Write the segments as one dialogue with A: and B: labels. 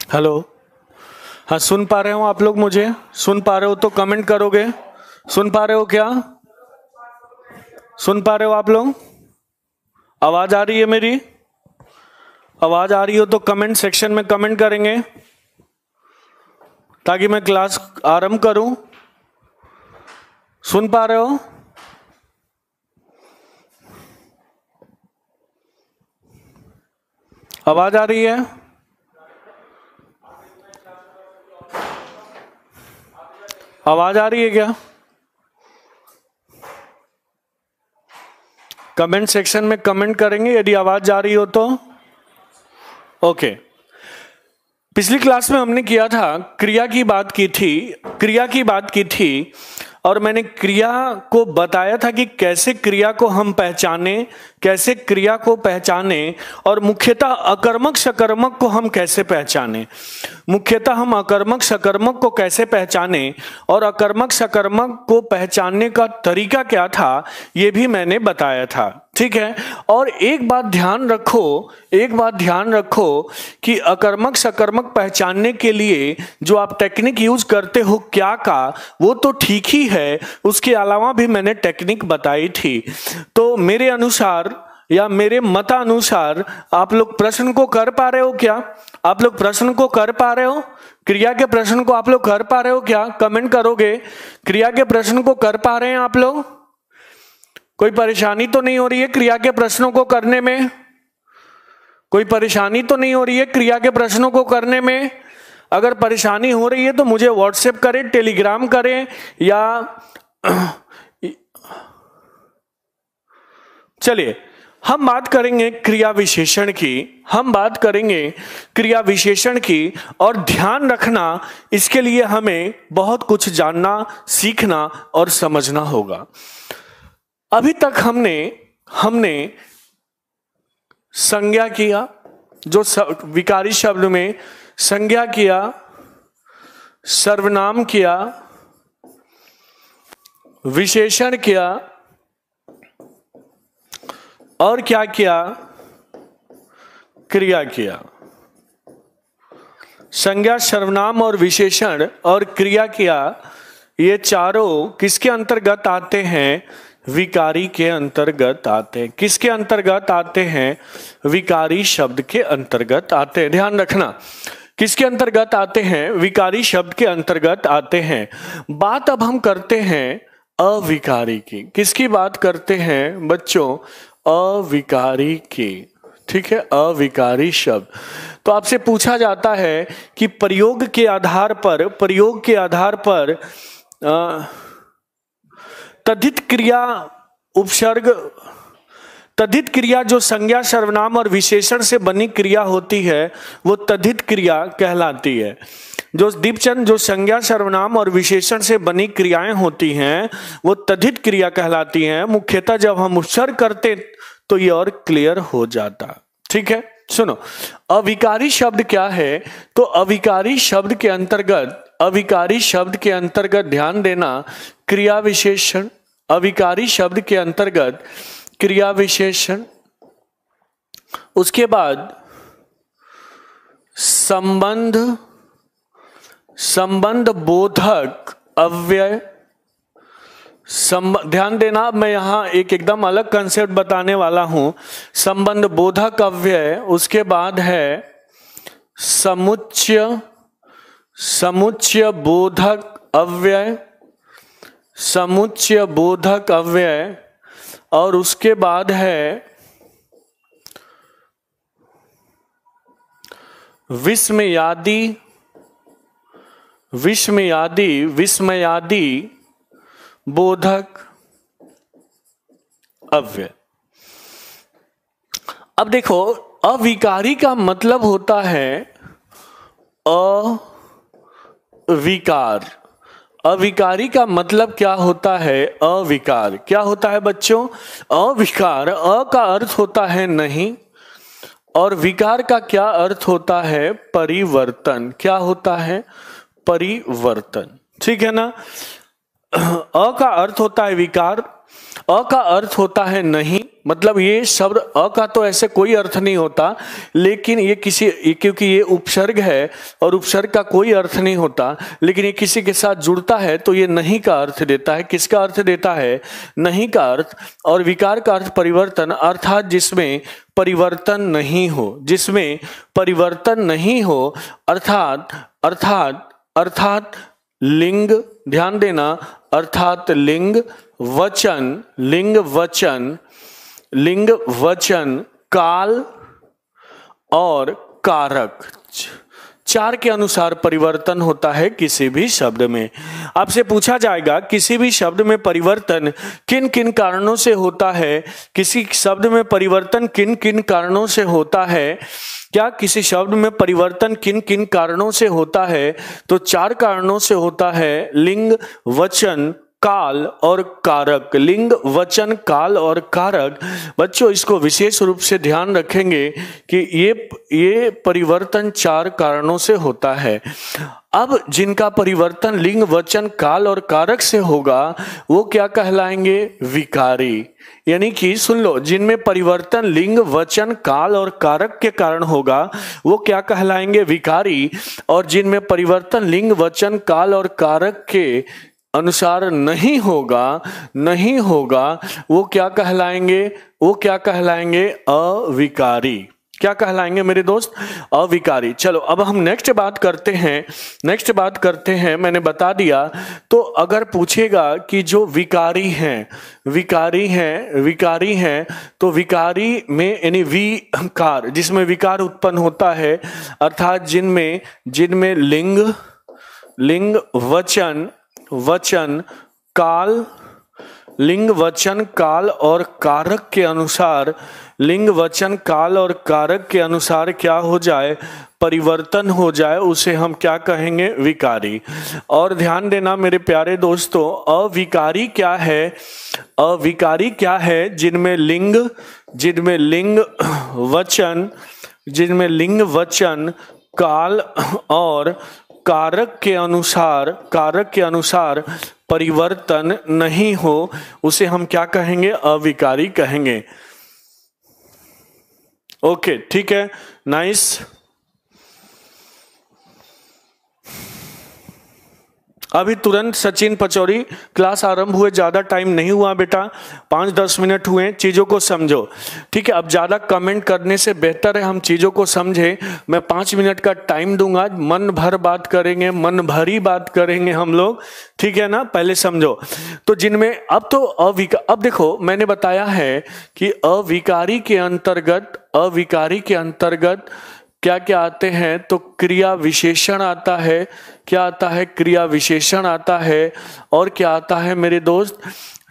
A: Hello. हाँ, सुन पा रहे हो आप लोग? मुझे सुन पा रहे हो तो कमेंट करोगे? सुन पा रहे हो क्या? सुन पा रहे हो आप लोग? आवाज आ रही है मेरी? आवाज आ रही हो तो कमेंट सेक्शन में कमेंट करेंगे ताकि मैं क्लास आरंभ करूं। सुन पा रहे हो? आवाज आ रही है? आवाज आ रही है क्या? कमेंट सेक्शन में कमेंट करेंगे यदि आवाज जा रही हो तो। ओके। पिछली क्लास में हमने किया था, क्रिया की बात की थी और मैंने क्रिया को बताया था कि कैसे क्रिया को हम पहचाने और मुख्यतः अकर्मक सकर्मक को हम कैसे पहचाने। हम अकर्मक सकर्मक को कैसे पहचाने और अकर्मक सकर्मक को पहचानने का तरीका क्या था, यह भी मैंने बताया था। ठीक है। और एक बात ध्यान रखो कि अकर्मक सकर्मक पहचानने के लिए जो आप टेक्निक यूज करते हो क्या का, वो तो ठीक ही है, उसके अलावा भी मैंने टेक्निक बताई थी। तो मेरे अनुसार या मेरे मतानुसार आप लोग प्रश्न को कर पा रहे हो क्या? आप लोग प्रश्न को कर पा रहे हो? क्रिया के प्रश्न को आप लोग कर पा रहे हो क्या? कमेंट करोगे? क्रिया के प्रश्न को कर पा रहे हैं आप लोग? कोई परेशानी तो नहीं हो रही है क्रिया के प्रश्नों को करने में? कोई परेशानी तो नहीं हो रही है क्रिया के प्रश्नों को करने में? अगर परेशानी हो रही है तो मुझे व्हाट्सएप करें, टेलीग्राम करें या चलिए हम बात करेंगे क्रिया विशेषण की। और ध्यान रखना, इसके लिए हमें बहुत कुछ जानना, सीखना और समझना होगा। अभी तक हमने संज्ञा किया, जो विकारी शब्द में संज्ञा किया, सर्वनाम किया, विशेषण किया और क्या किया? क्रिया किया। संज्ञा, सर्वनाम और विशेषण और क्रिया किया। ये चारों किसके अंतर्गत आते हैं? विकारी के अंतर्गत आते हैं। किसके अंतर्गत आते हैं? विकारी शब्द के अंतर्गत आते हैं। ध्यान रखना, किसके अंतर्गत आते हैं? विकारी शब्द के अंतर्गत आते हैं। बात अब हम करते हैं अविकारी की। किसकी बात करते हैं बच्चों? अविकारी की। ठीक है, अविकारी शब्द। तो आपसे पूछा जाता है कि प्रयोग के आधार पर तद्धित क्रिया उपसर्ग, तद्धित क्रिया जो संज्ञा, सर्वनाम और विशेषण से बनी क्रिया होती है वो तद्धित क्रिया कहलाती है। जो दीपचंद, जो संज्ञा, सर्वनाम और विशेषण से बनी क्रियाएं होती हैं वो तद्धित क्रिया कहलाती हैं। मुख्यतः जब हम उपसर्ग करते तो ये और क्लियर हो जाता। ठीक है, सुनो, अविकारी शब्द क्या है? तो अविकारी शब्द के अंतर्गत ध्यान देना, क्रिया विशेषण। अविकारी शब्द के अंतर्गत क्रिया विशेषण, उसके बाद संबंध बोधक अव्यय। ध्यान देना, मैं यहां एकदम अलग कंसेप्ट बताने वाला हूं। संबंध बोधक अव्यय, उसके बाद है समुच्चय बोधक अव्यय, और उसके बाद है विस्मयादि बोधक अव्यय। अब देखो, अविकारी का मतलब होता है अविकार। अविकारी का मतलब क्या होता है? अविकार। क्या होता है बच्चों? अविकार। अ का अर्थ होता है नहीं, और विकार का क्या अर्थ होता है? परिवर्तन। क्या होता है? परिवर्तन। ठीक है ना? अ का अर्थ होता है विकार अ का अर्थ होता है नहीं, मतलब ये शब्द अ का तो ऐसे कोई अर्थ नहीं होता, लेकिन ये क्योंकि ये उपसर्ग है और उपसर्ग का कोई अर्थ नहीं होता, लेकिन ये किसी के साथ जुड़ता है तो ये नहीं का अर्थ देता है। किसका अर्थ देता है? नहीं का अर्थ। और विकार का अर्थ परिवर्तन, अर्थात जिसमें परिवर्तन नहीं हो, जिसमें परिवर्तन नहीं हो, अर्थात अर्थात अर्थात लिंग, ध्यान देना, अर्थात लिंग वचन, लिंग वचन, लिंग वचन, काल और कारक, चार के अनुसार परिवर्तन होता है किसी भी शब्द में। आपसे पूछा जाएगा किसी भी शब्द में परिवर्तन किन किन कारणों से होता है, किसी शब्द में परिवर्तन किन किन कारणों से होता है, क्या किसी शब्द में परिवर्तन किन किन कारणों से होता है? तो चार कारणों से होता है, लिंग वचन काल और कारक। लिंग वचन काल और कारक, बच्चों इसको विशेष रूप से ध्यान रखेंगे कि ये परिवर्तन चार कारणों से होता है। अब जिनका परिवर्तन लिंग वचन काल और कारक से होगा वो क्या कहलाएंगे? विकारी। यानी कि सुन लो, जिनमें परिवर्तन लिंग वचन काल और कारक के कारण होगा वो क्या कहलाएंगे? विकारी। और जिनमें परिवर्तन लिंग वचन काल और कारक के अनुसार नहीं होगा वो क्या कहलाएंगे? वो क्या कहलाएंगे? अविकारी। क्या कहलाएंगे मेरे दोस्त? अविकारी। चलो अब हम नेक्स्ट बात करते हैं। मैंने बता दिया, तो अगर पूछेगा कि जो विकारी हैं तो विकारी में यानी विकार, जिसमें विकार उत्पन्न होता है, अर्थात जिनमें लिंग वचन काल, लिंग वचन काल और कारक के अनुसार, लिंग वचन काल और कारक के अनुसार क्या हो जाए? परिवर्तन हो जाए, उसे हम क्या कहेंगे? विकारी। और ध्यान देना मेरे प्यारे दोस्तों, अविकारी क्या है? अविकारी क्या है? जिनमें लिंग वचन काल और कारक के अनुसार परिवर्तन नहीं हो, उसे हम क्या कहेंगे? अविकारी कहेंगे। ओके, ठीक है, नाइस। अभी तुरंत सचिन पचौरी, क्लास आरंभ हुए ज़्यादा टाइम नहीं हुआ बेटा, 5-10 मिनट हुए, चीज़ों को समझो, ठीक है। अब ज़्यादा कमेंट करने से बेहतर है हम चीज़ों को समझें। मैं 5 मिनट का टाइम दूंगा, मन भर बात करेंगे, मन भरी बात करेंगे हम लोग, ठीक है ना। पहले समझो तो जिनमें अब देखो मैंने बताया है कि अविकारी के अंतर्गत क्या क्या आते हैं? तो क्रिया विशेषण आता है। क्या आता है? क्रिया विशेषण आता है। और क्या आता है मेरे दोस्त?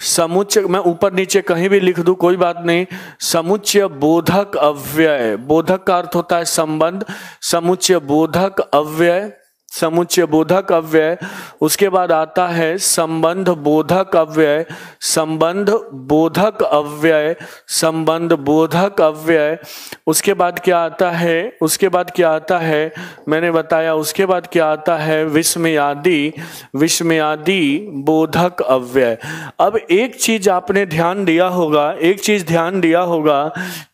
A: समुच्चय, मैं ऊपर नीचे कहीं भी लिख दूं कोई बात नहीं, समुच्चय बोधक अव्यय। बोधक का अर्थ होता है संबंध, समुच्चय बोधक अव्यय, समुच्चय बोधक अव्यय। उसके बाद आता है संबंध बोधक अव्यय, संबंध बोधक अव्यय, संबंध बोधक अव्यय। उसके बाद क्या आता है? मैंने बताया, उसके बाद क्या आता है? विस्मयादि बोधक अव्यय। अब एक चीज आपने ध्यान दिया होगा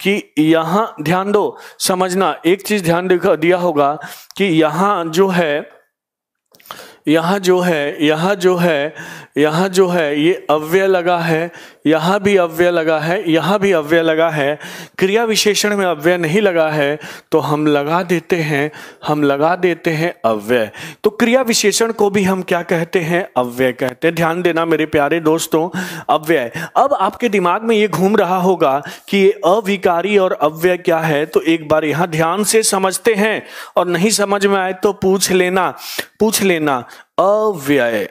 A: कि यहाँ ध्यान दो, समझना, एक चीज ध्यान दिया होगा कि यहाँ जो है ये अव्यय लगा है, यहाँ भी अव्यय लगा है, यहाँ भी अव्यय लगा है। क्रिया विशेषण में अव्यय नहीं लगा है तो हम लगा देते हैं अव्यय। तो क्रिया विशेषण को भी हम क्या कहते हैं? अव्यय कहते हैं। ध्यान देना मेरे प्यारे दोस्तों, अव्यय। अब आपके दिमाग में ये घूम रहा होगा कि ये अविकारी और अव्यय क्या है, तो एक बार यहाँ ध्यान से समझते हैं, और नहीं समझ में आए तो पूछ लेना। अव्यय,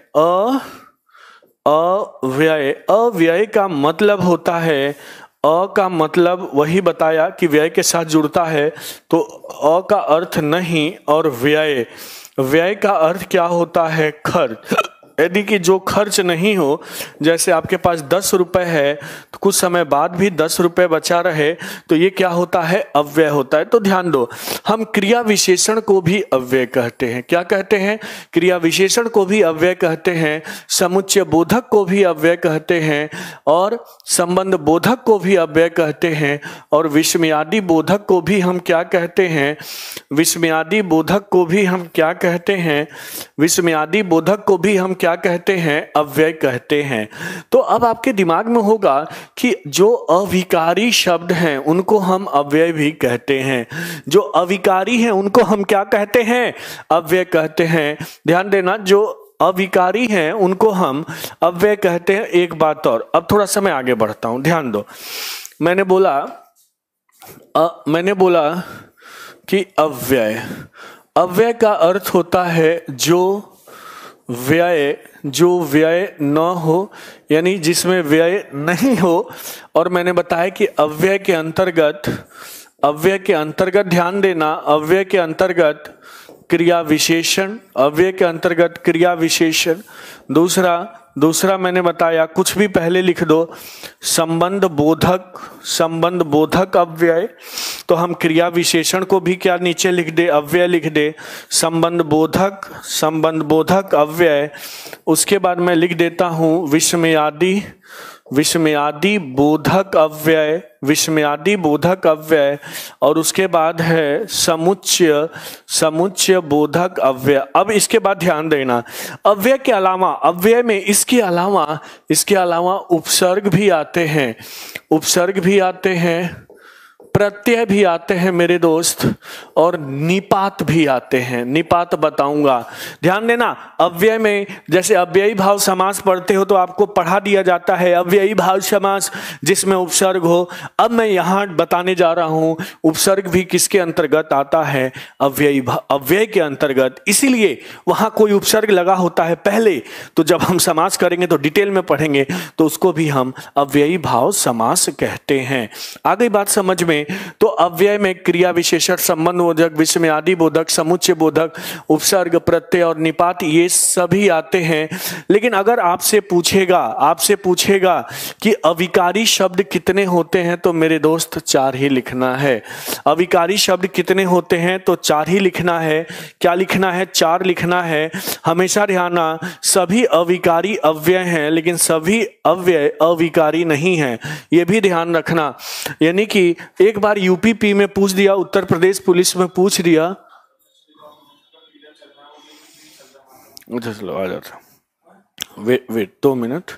A: अव्यय का मतलब होता है, अ का मतलब वही बताया कि व्यय के साथ जुड़ता है, तो अ का अर्थ नहीं, और व्यय का अर्थ क्या होता है? खर्च। यदि कि जो खर्च नहीं हो, जैसे आपके पास 10 रुपए है तो कुछ समय बाद भी 10 रुपए बचा रहे, तो ये क्या होता है? अव्यय होता है। तो ध्यान दो, हम क्रिया विशेषण को भी अव्यय कहते हैं। क्या कहते हैं? क्रिया विशेषण को भी अव्यय कहते हैं, समुच्चय बोधक को भी अव्यय कहते हैं, और संबंध बोधक को भी अव्यय कहते हैं, और विस्मयादि बोधक को भी हम क्या कहते हैं? विस्मयादि बोधक को भी हम क्या कहते हैं? विस्मयादि बोधक को भी हम क्या कहते हैं? अव्यय कहते हैं। तो अब आपके दिमाग में होगा कि जो अविकारी शब्द हैं उनको हम अव्यय भी कहते हैं, जो अविकारी हैं उनको हम क्या कहते हैं? अव्यय कहते हैं। ध्यान देना, जो अविकारी हैं उनको हम अव्यय कहते हैं। एक बात और, अब थोड़ा समय आगे बढ़ता हूं, ध्यान दो। मैंने बोला कि अव्यय का अर्थ होता है जो व्यय न हो, यानी जिसमें व्यय नहीं हो। और मैंने बताया कि अव्यय के अंतर्गत ध्यान देना, अव्यय के अंतर्गत क्रिया विशेषण, अव्यय के अंतर्गत क्रिया विशेषण। दूसरा मैंने बताया, कुछ भी पहले लिख दो, संबंध बोधक अव्यय। तो हम क्रिया विशेषण को भी क्या नीचे लिख दे? अव्यय लिख दे, संबंध बोधक अव्यय। उसके बाद मैं लिख देता हूं विस्मयादि बोधक अव्यय, और उसके बाद है समुच्चय बोधक अव्यय। अब इसके बाद ध्यान देना, अव्यय के अलावा, अव्यय में इसके अलावा उपसर्ग भी आते हैं, प्रत्यय भी आते हैं मेरे दोस्त, और निपात भी आते हैं। निपात बताऊंगा। ध्यान देना, अव्यय में जैसे अव्ययी भाव समास पढ़ते हो तो आपको पढ़ा दिया जाता है अव्ययी भाव समास जिसमें उपसर्ग हो। अब मैं यहां बताने जा रहा हूं उपसर्ग भी किसके अंतर्गत आता है? अव्यय के अंतर्गत। इसीलिए वहां कोई उपसर्ग लगा होता है पहले, तो जब हम समास करेंगे तो डिटेल में पढ़ेंगे, तो उसको भी हम अव्ययी भाव समास कहते हैं। आ गई बात समझ में? तो अव्यय में क्रिया विशेषण, संबंध बोधक, विस्मयादि बोधक, समुच्चय बोधक, उपसर्ग, प्रत्यय और निपात, ये सभी आते हैं। लेकिन अगर आपसे पूछेगा कि अविकारी शब्द कितने होते हैं, तो मेरे दोस्त 4 ही लिखना है। अविकारी शब्द कितने होते हैं? तो 4 ही लिखना है। क्या लिखना है? 4 लिखना है। हमेशा ध्यान, सभी अविकारी अव्यय हैं लेकिन सभी अव्यय अविकारी नहीं हैं, ये भी ध्यान रखना। यानी कि एक बार यूपीपी में पूछ दिया, उत्तर प्रदेश पुलिस में पूछ दिया, चलो आ जाता, वेट 2 मिनट,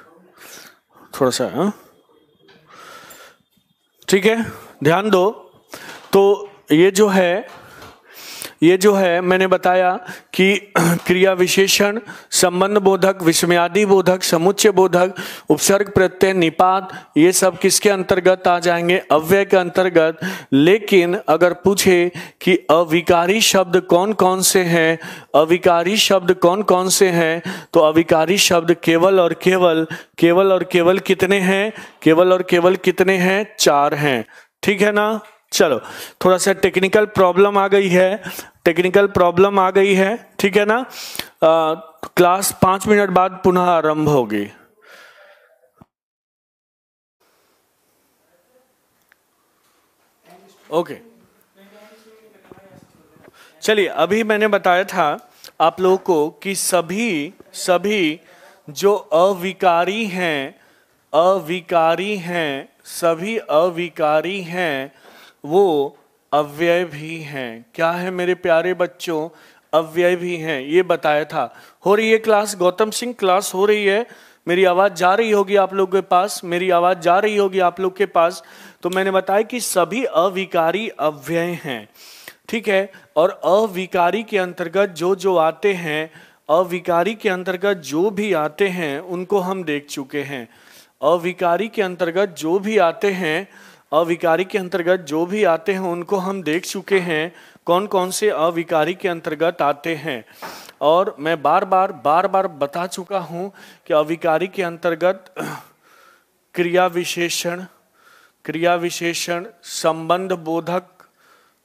A: थोड़ा सा, ठीक है, ध्यान दो। तो ये जो है मैंने बताया कि क्रिया विशेषण, संबंध बोधक, विस्मयादि बोधक, समुच्चय बोधक, उपसर्ग, प्रत्यय, निपात, ये सब किसके अंतर्गत आ जाएंगे? अव्यय के अंतर्गत। लेकिन अगर पूछे कि अविकारी शब्द कौन कौन से हैं, तो अविकारी शब्द केवल और केवल कितने हैं? केवल और केवल कितने हैं? 4 हैं। ठीक है ना? चलो, थोड़ा सा टेक्निकल प्रॉब्लम आ गई है, ठीक है ना? क्लास 5 मिनट बाद पुनः आरंभ होगी। ओके, चलिए, अभी मैंने बताया था आप लोगों को कि सभी जो अविकारी हैं वो अव्यय भी हैं। क्या है मेरे प्यारे बच्चों? अव्यय भी हैं, ये बताया था। हो रही है क्लास? गौतम सिंह, क्लास हो रही है? मेरी आवाज जा रही होगी आप लोग के पास? तो मैंने बताया कि सभी अविकारी अव्यय हैं, ठीक है। और अविकारी के अंतर्गत जो आते हैं, अविकारी के अंतर्गत जो भी आते हैं उनको हम देख चुके हैं। अविकारी के अंतर्गत जो भी आते हैं उनको हम देख चुके हैं, कौन कौन से अविकारी के अंतर्गत आते हैं। और मैं बार बार बता चुका हूं कि अविकारी के अंतर्गत क्रिया विशेषण, संबंध बोधक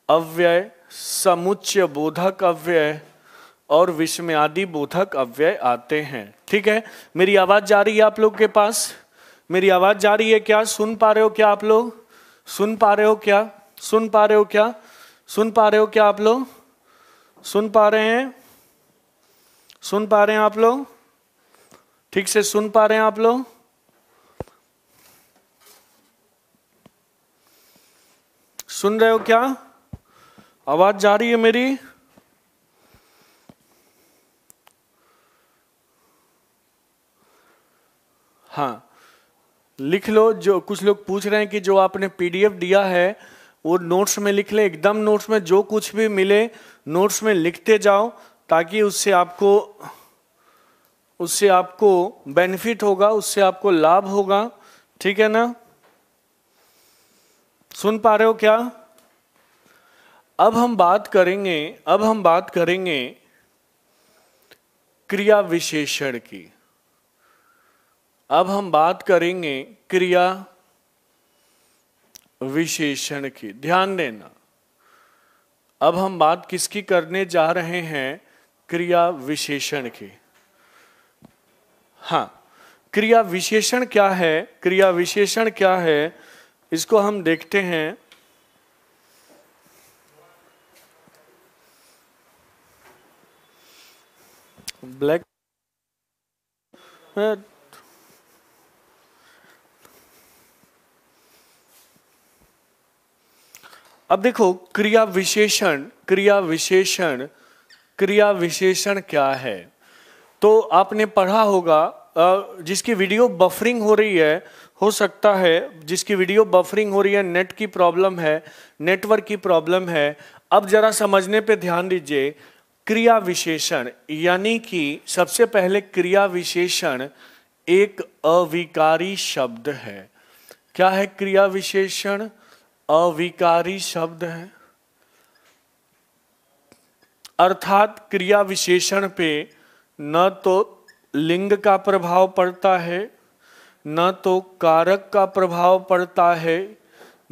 A: अव्यय, समुच्चय बोधक अव्यय और विस्मयादि बोधक अव्यय आते हैं। ठीक है, मेरी आवाज जा रही है आप लोग के पास? मेरी आवाज जा रही है क्या? सुन पा रहे हो क्या आप लोग? सुन पा रहे हो क्या? सुन पा रहे हो क्या? सुन पा रहे हो क्या आप लोग? सुन पा रहे हैं? सुन पा रहे हैं आप लोग? ठीक से सुन पा रहे हैं आप लोग? सुन रहे हो क्या? आवाज जा रही है मेरी? हाँ, लिख लो। जो कुछ लोग पूछ रहे हैं कि जो आपने पीडीएफ दिया है वो नोट्स में लिख ले। एकदम नोट्स में जो कुछ भी मिले नोट्स में लिखते जाओ, ताकि उससे आपको बेनिफिट होगा, उससे आपको लाभ होगा। ठीक है ना? सुन पा रहे हो क्या? अब हम बात करेंगे क्रिया विशेषण की। अब हम बात करेंगे क्रिया विशेषण की। ध्यान देना, अब हम बात किसकी करने जा रहे हैं? क्रिया विशेषण की। हाँ, क्रिया विशेषण क्या है? क्रिया विशेषण क्या है इसको हम देखते हैं। ब्लैक अब देखो, क्रिया विशेषण क्या है? तो आपने पढ़ा होगा, जिसकी वीडियो बफरिंग हो रही है, हो सकता है जिसकी वीडियो बफरिंग हो रही है, नेट की प्रॉब्लम है, नेटवर्क की प्रॉब्लम है। अब जरा समझने पे ध्यान दीजिए। क्रिया विशेषण यानी कि सबसे पहले क्रिया विशेषण एक अविकारी शब्द है। क्या है क्रिया विशेषण? अविकारी शब्द है। अर्थात क्रिया विशेषण पे न तो लिंग का प्रभाव पड़ता है, न तो कारक का प्रभाव पड़ता है,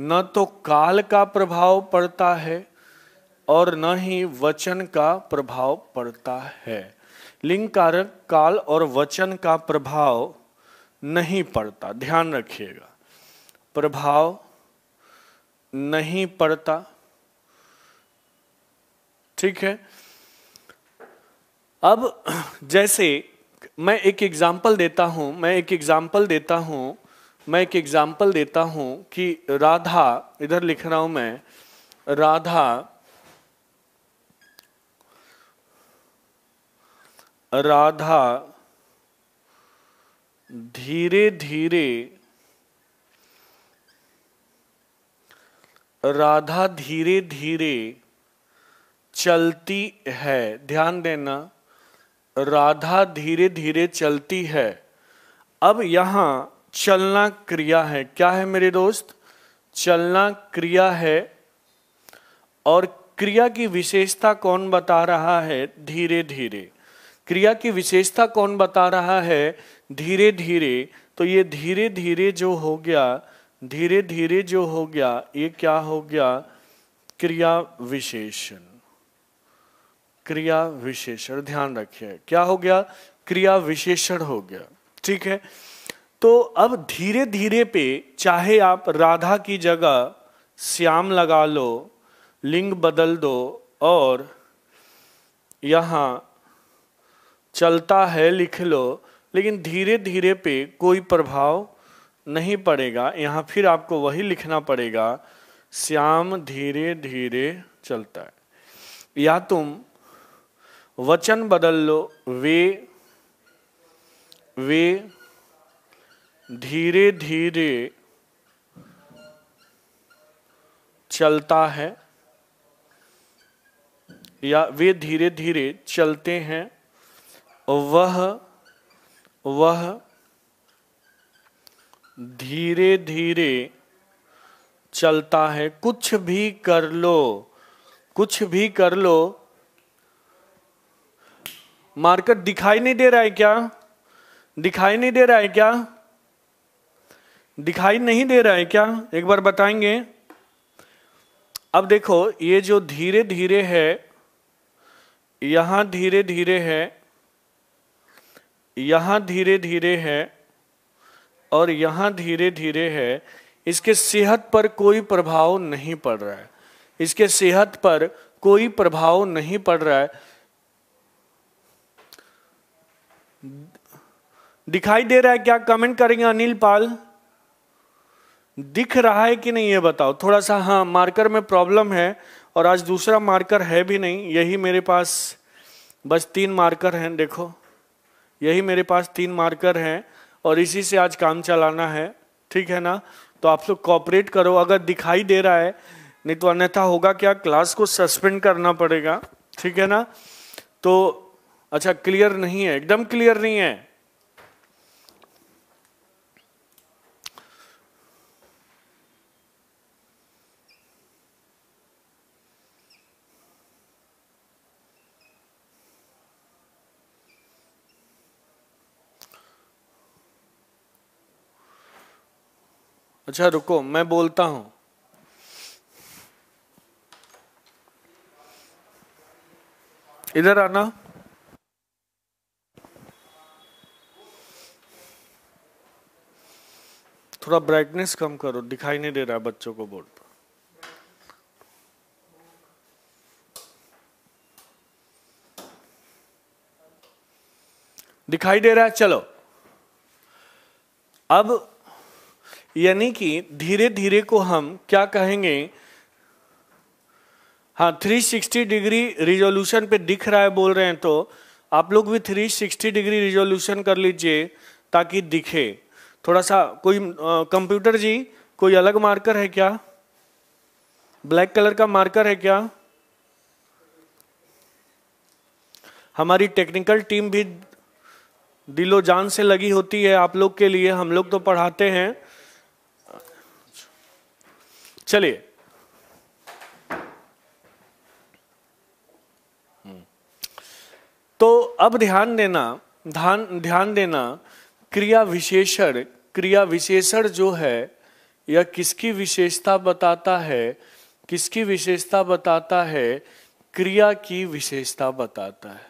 A: न तो काल का प्रभाव पड़ता है, और न ही वचन का प्रभाव पड़ता है। लिंग, कारक, काल और वचन का प्रभाव नहीं पड़ता। ध्यान रखिएगा, प्रभाव नहीं पड़ता। ठीक है। अब जैसे मैं एक एग्जाम्पल देता हूं कि राधा, इधर लिख रहा हूं मैं, राधा धीरे धीरे चलती है। ध्यान देना, राधा धीरे धीरे चलती है। अब यहां चलना क्रिया है। क्या है मेरे दोस्त? चलना क्रिया है। और क्रिया की विशेषता कौन बता रहा है? धीरे धीरे। क्रिया की विशेषता कौन बता रहा है? धीरे धीरे। तो ये धीरे धीरे जो हो गया, ये क्या हो गया? क्रिया विशेषण। ध्यान रखिए, क्या हो गया? क्रिया विशेषण हो गया। ठीक है। तो अब धीरे धीरे पे चाहे आप राधा की जगह श्याम लगा लो, लिंग बदल दो, और यहां चलता है लिख लो, लेकिन धीरे धीरे पे कोई प्रभाव नहीं पड़ेगा। यहां फिर आपको वही लिखना पड़ेगा, श्याम धीरे धीरे चलता है। या तुम वचन बदल लो, वे धीरे धीरे चलता है, या वे धीरे धीरे चलते हैं, वह धीरे धीरे चलता है। कुछ भी कर लो। मार्कर दिखाई नहीं दे रहा है क्या? दिखाई नहीं दे रहा है क्या? एक बार बताएंगे। अब देखो, ये जो धीरे धीरे है, यहां धीरे धीरे है, यहां धीरे धीरे है और यहां धीरे धीरे है। इसके सेहत पर कोई प्रभाव नहीं पड़ रहा है, इसके सेहत पर कोई प्रभाव नहीं पड़ रहा है। दिखाई दे रहा है क्या? कमेंट करेंगे अनिल पाल। दिख रहा है कि नहीं ये बताओ थोड़ा सा। हाँ, मार्कर में प्रॉब्लम है और आज दूसरा मार्कर है भी नहीं, यही मेरे पास बस 3 मार्कर हैं। देखो यही मेरे पास 3 मार्कर हैं और इसी से आज काम चलाना है, ठीक है ना? तो आप लोग कोऑपरेट करो अगर दिखाई दे रहा है, नहीं तो अन्यथा होगा क्या, क्लास को सस्पेंड करना पड़ेगा, ठीक है ना? तो अच्छा क्लियर नहीं है, एकदम क्लियर नहीं है। अच्छा रुको मैं बोलता हूं। इधर आना। थोड़ा ब्राइटनेस कम करो, दिखाई नहीं दे रहा बच्चों को बोर्ड पर। दिखाई दे रहा है? चलो अब यानी कि धीरे धीरे को हम क्या कहेंगे? हाँ, 360 डिग्री रिजोल्यूशन पे दिख रहा है बोल रहे हैं, तो आप लोग भी 360 डिग्री रिजोल्यूशन कर लीजिए ताकि दिखे थोड़ा सा। कोई कंप्यूटर जी कोई अलग मार्कर है क्या? ब्लैक कलर का मार्कर है क्या? हमारी टेक्निकल टीम भी दिलो जान से लगी होती है आप लोग के लिए, हम लोग तो पढ़ाते हैं। चलिए तो अब ध्यान देना क्रिया विशेषण जो है यह किसकी विशेषता बताता है? किसकी विशेषता बताता है? क्रिया की विशेषता बताता है।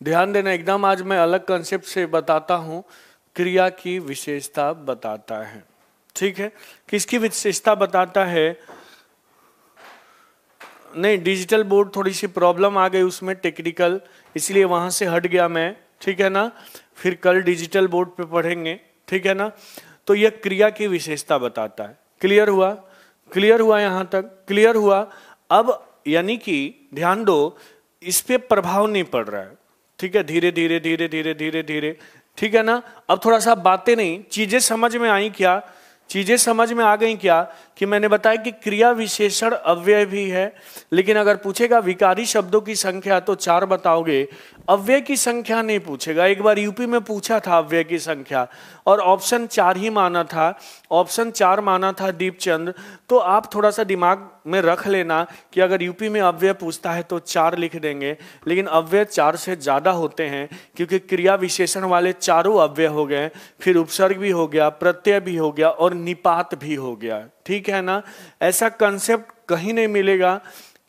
A: ध्यान देना, एकदम आज मैं अलग कंसेप्ट से बताता हूं। क्रिया की विशेषता बताता है, ठीक है? किसकी विशेषता बताता है? नहीं, डिजिटल बोर्ड थोड़ी सी प्रॉब्लम आ गई उसमें टेक्निकल, इसलिए वहां से हट गया मैं, ठीक है ना? फिर कल डिजिटल बोर्ड पे पढ़ेंगे, ठीक है ना? तो यह क्रिया की विशेषता बताता है। क्लियर हुआ? क्लियर हुआ? यहां तक क्लियर हुआ? अब यानी कि ध्यान दो, इस पे प्रभाव नहीं पड़ रहा है, ठीक है? धीरे धीरे धीरे धीरे धीरे धीरे, ठीक है ना? अब थोड़ा सा बातें नहीं, चीजें समझ में आई क्या? चीजें समझ में आ गई क्या? कि मैंने बताया कि क्रिया विशेषण अव्यय भी है, लेकिन अगर पूछेगा विकारी शब्दों की संख्या तो 4 बताओगे, अव्यय की संख्या नहीं पूछेगा। एक बार यूपी में पूछा था अव्यय की संख्या और ऑप्शन 4 ही माना था, ऑप्शन 4 माना था दीपचंद। तो आप थोड़ा सा दिमाग में रख लेना कि अगर यूपी में अव्यय पूछता है तो 4 लिख देंगे, लेकिन अव्यय 4 से ज्यादा होते हैं क्योंकि क्रिया विशेषण वाले चारों अव्यय हो गए, फिर उपसर्ग भी हो गया, प्रत्यय भी हो गया और निपात भी हो गया, ठीक है ना? ऐसा कंसेप्ट कहीं नहीं मिलेगा,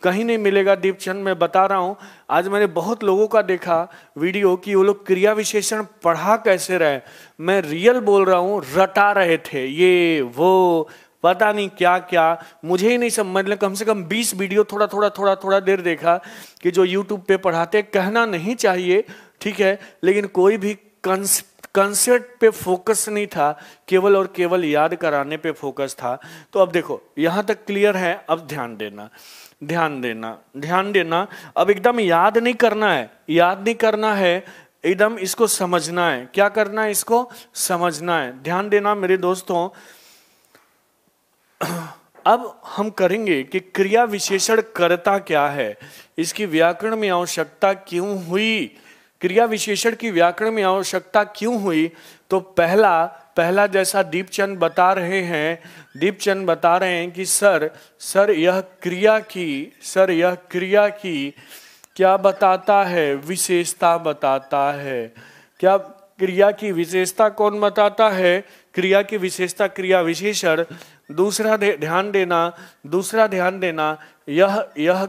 A: कहीं नहीं मिलेगा दीपचंद। मैं बता रहा हूं, आज मैंने बहुत लोगों का देखा वीडियो कि वो लोग क्रिया विशेषण पढ़ा कैसे रहे, मैं रियल बोल रहा हूं, रटा रहे थे ये वो पता नहीं क्या क्या, मुझे ही नहीं समझ में। कम से कम 20 वीडियो थोड़ा देर देखा कि जो यूट्यूब पे पढ़ाते, कहना नहीं चाहिए, ठीक है, लेकिन कोई भी कंसेप्ट पे फोकस नहीं था, केवल और केवल याद कराने पे फोकस था। तो अब देखो यहां तक क्लियर है। अब ध्यान देना, ध्यान देना, ध्यान देना। अब एकदम याद नहीं करना है, याद नहीं करना है, एकदम इसको समझना है। क्या करना है? इसको समझना है। ध्यान देना मेरे दोस्तों। अब हम करेंगे कि क्रिया विशेषण करता क्या है, इसकी व्याकरण में आवश्यकता क्यों हुई, क्रिया विशेषण की व्याकरण में आवश्यकता क्यों हुई। तो पहला जैसा दीपचंद बता रहे हैं, दीपचंद बता रहे हैं कि सर यह क्रिया की क्या बताता है? विशेषता बताता है। क्या क्रिया की विशेषता कौन बताता है? क्रिया की विशेषता क्रिया विशेषण। दूसरा ध्यान देना, यह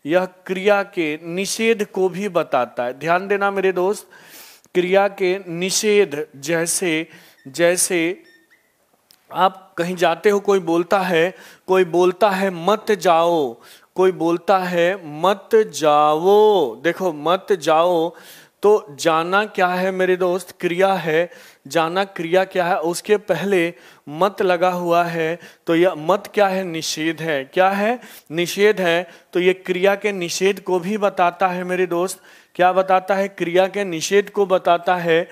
A: यह क्रिया के निषेध को भी बताता है। ध्यान देना मेरे दोस्त, क्रिया के निषेध, जैसे जैसे आप कहीं जाते हो, कोई बोलता है मत जाओ, कोई बोलता है मत जाओ, देखो मत जाओ, तो जाना क्या है मेरे दोस्त, क्रिया है। जाना क्रिया क्या है, उसके पहले मत लगा हुआ है, तो यह मत क्या है, निषेध है। क्या है, निषेध है। तो यह क्रिया के निषेध को भी बताता है मेरे दोस्त। क्या बताता है, क्रिया के निषेध को बताता है।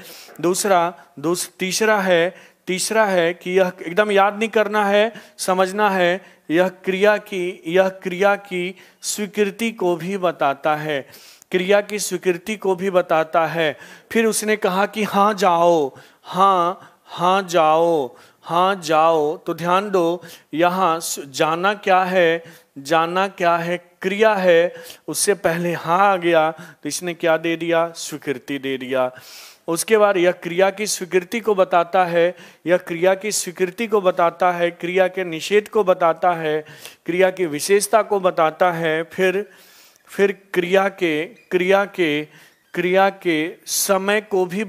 A: तीसरा है कि यह एकदम याद नहीं करना है, समझना है, यह क्रिया की स्वीकृति को भी बताता है, क्रिया की स्वीकृति को भी बताता है। फिर उसने कहा कि हाँ जाओ, हाँ जाओ, तो ध्यान दो, यहाँ जाना क्या है, क्रिया है, उससे पहले हाँ आ गया, तो इसने क्या दे दिया, स्वीकृति दे दिया। उसके बाद यह क्रिया की स्वीकृति को बताता है, क्रिया के निषेध को बताता है, क्रिया की विशेषता को बताता है। फिर क्रिया के समय को भी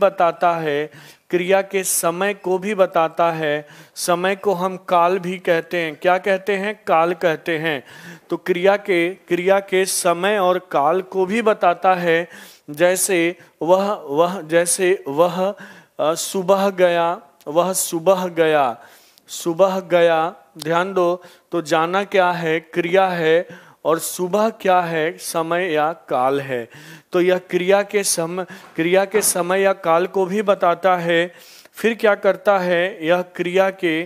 A: बताता है, समय को हम काल भी कहते हैं। क्या कहते हैं, काल कहते हैं। तो क्रिया के समय और काल को भी बताता है। जैसे वह सुबह गया, ध्यान दो, तो जाना क्या है, क्रिया है, और सुबह क्या है, समय या काल है। तो यह क्रिया के समय या काल को भी बताता है। फिर क्या करता है, यह क्रिया के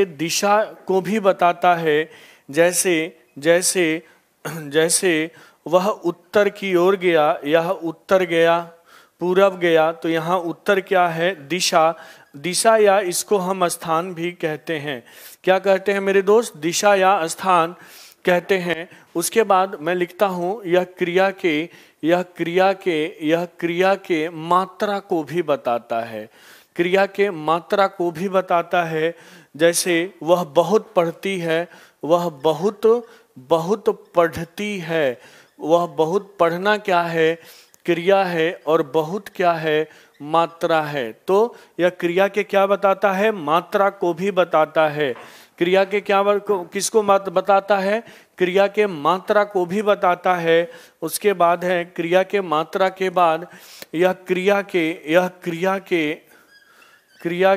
A: दिशा को भी बताता है। जैसे वह उत्तर की ओर गया, यह उत्तर गया, पूरब गया, तो यहाँ उत्तर क्या है, दिशा या इसको हम स्थान भी कहते हैं। क्या कहते हैं मेरे दोस्त, दिशा या स्थान कहते हैं। उसके बाद मैं लिखता हूँ, यह क्रिया के मात्रा को भी बताता है, क्रिया के मात्रा को भी बताता है। जैसे वह बहुत पढ़ती है, वह बहुत पढ़ती है, वह बहुत पढ़ना क्या है, क्रिया है, और बहुत क्या है, मात्रा है। तो यह क्रिया के क्या बताता है, मात्रा को भी बताता है। क्रिया के किसको बताता है, क्रिया के मात्रा को भी बताता है। उसके बाद है, क्रिया के मात्रा के बाद यह क्रिया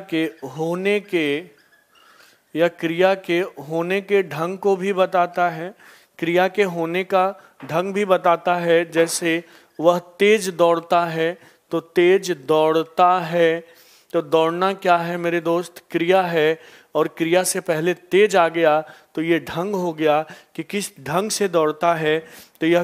A: के होने के ढंग को भी बताता है, क्रिया के होने का ढंग भी बताता है। जैसे वह तेज दौड़ता है, तो तेज दौड़ता है, तो दौड़ना क्या है मेरे दोस्त, क्रिया है, और क्रिया से पहले तेज आ गया, तो ये ढंग हो गया कि किस ढंग से दौड़ता है। तो यह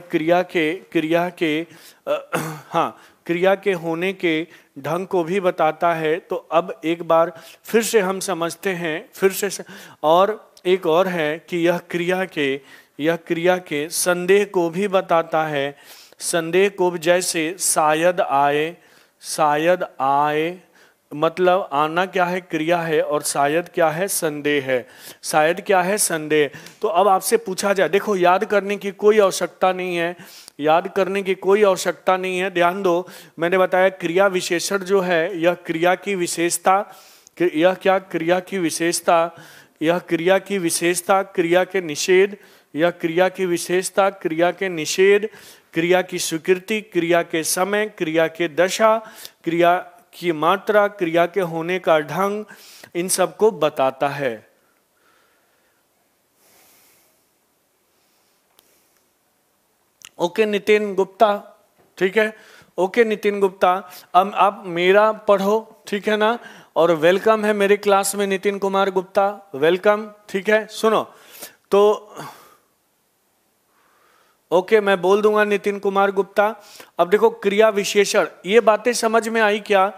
A: क्रिया के होने के ढंग को भी बताता है। तो अब एक बार फिर से हम समझते हैं, और एक और है कि यह क्रिया के संदेह को भी बताता है। संदेह को, जैसे शायद आए, मतलब आना क्या है, क्रिया है, और शायद क्या है, संदेह है। शायद क्या है, संदेह। तो अब आपसे पूछा जाए, देखो याद करने की कोई आवश्यकता नहीं है, ध्यान दो। मैंने बताया क्रिया विशेषण जो है, यह क्रिया की विशेषता, क्रिया की विशेषता, क्रिया के निषेध, क्रिया की स्वीकृति, क्रिया के समय, क्रिया के दशा, क्रिया की मात्रा, क्रिया के होने का ढंग, इन सब को बताता है। ओके नितिन गुप्ता, ठीक है, ओके नितिन गुप्ता। अब आप मेरा पढ़ो, ठीक है ना, और वेलकम है मेरे क्लास में नितिन कुमार गुप्ता, वेलकम, ठीक है। सुनो तो ओके, मैं बोल दूंगा नितिन कुमार गुप्ता। अब देखो क्रिया विशेषण, ये बातें समझ में आई क्या,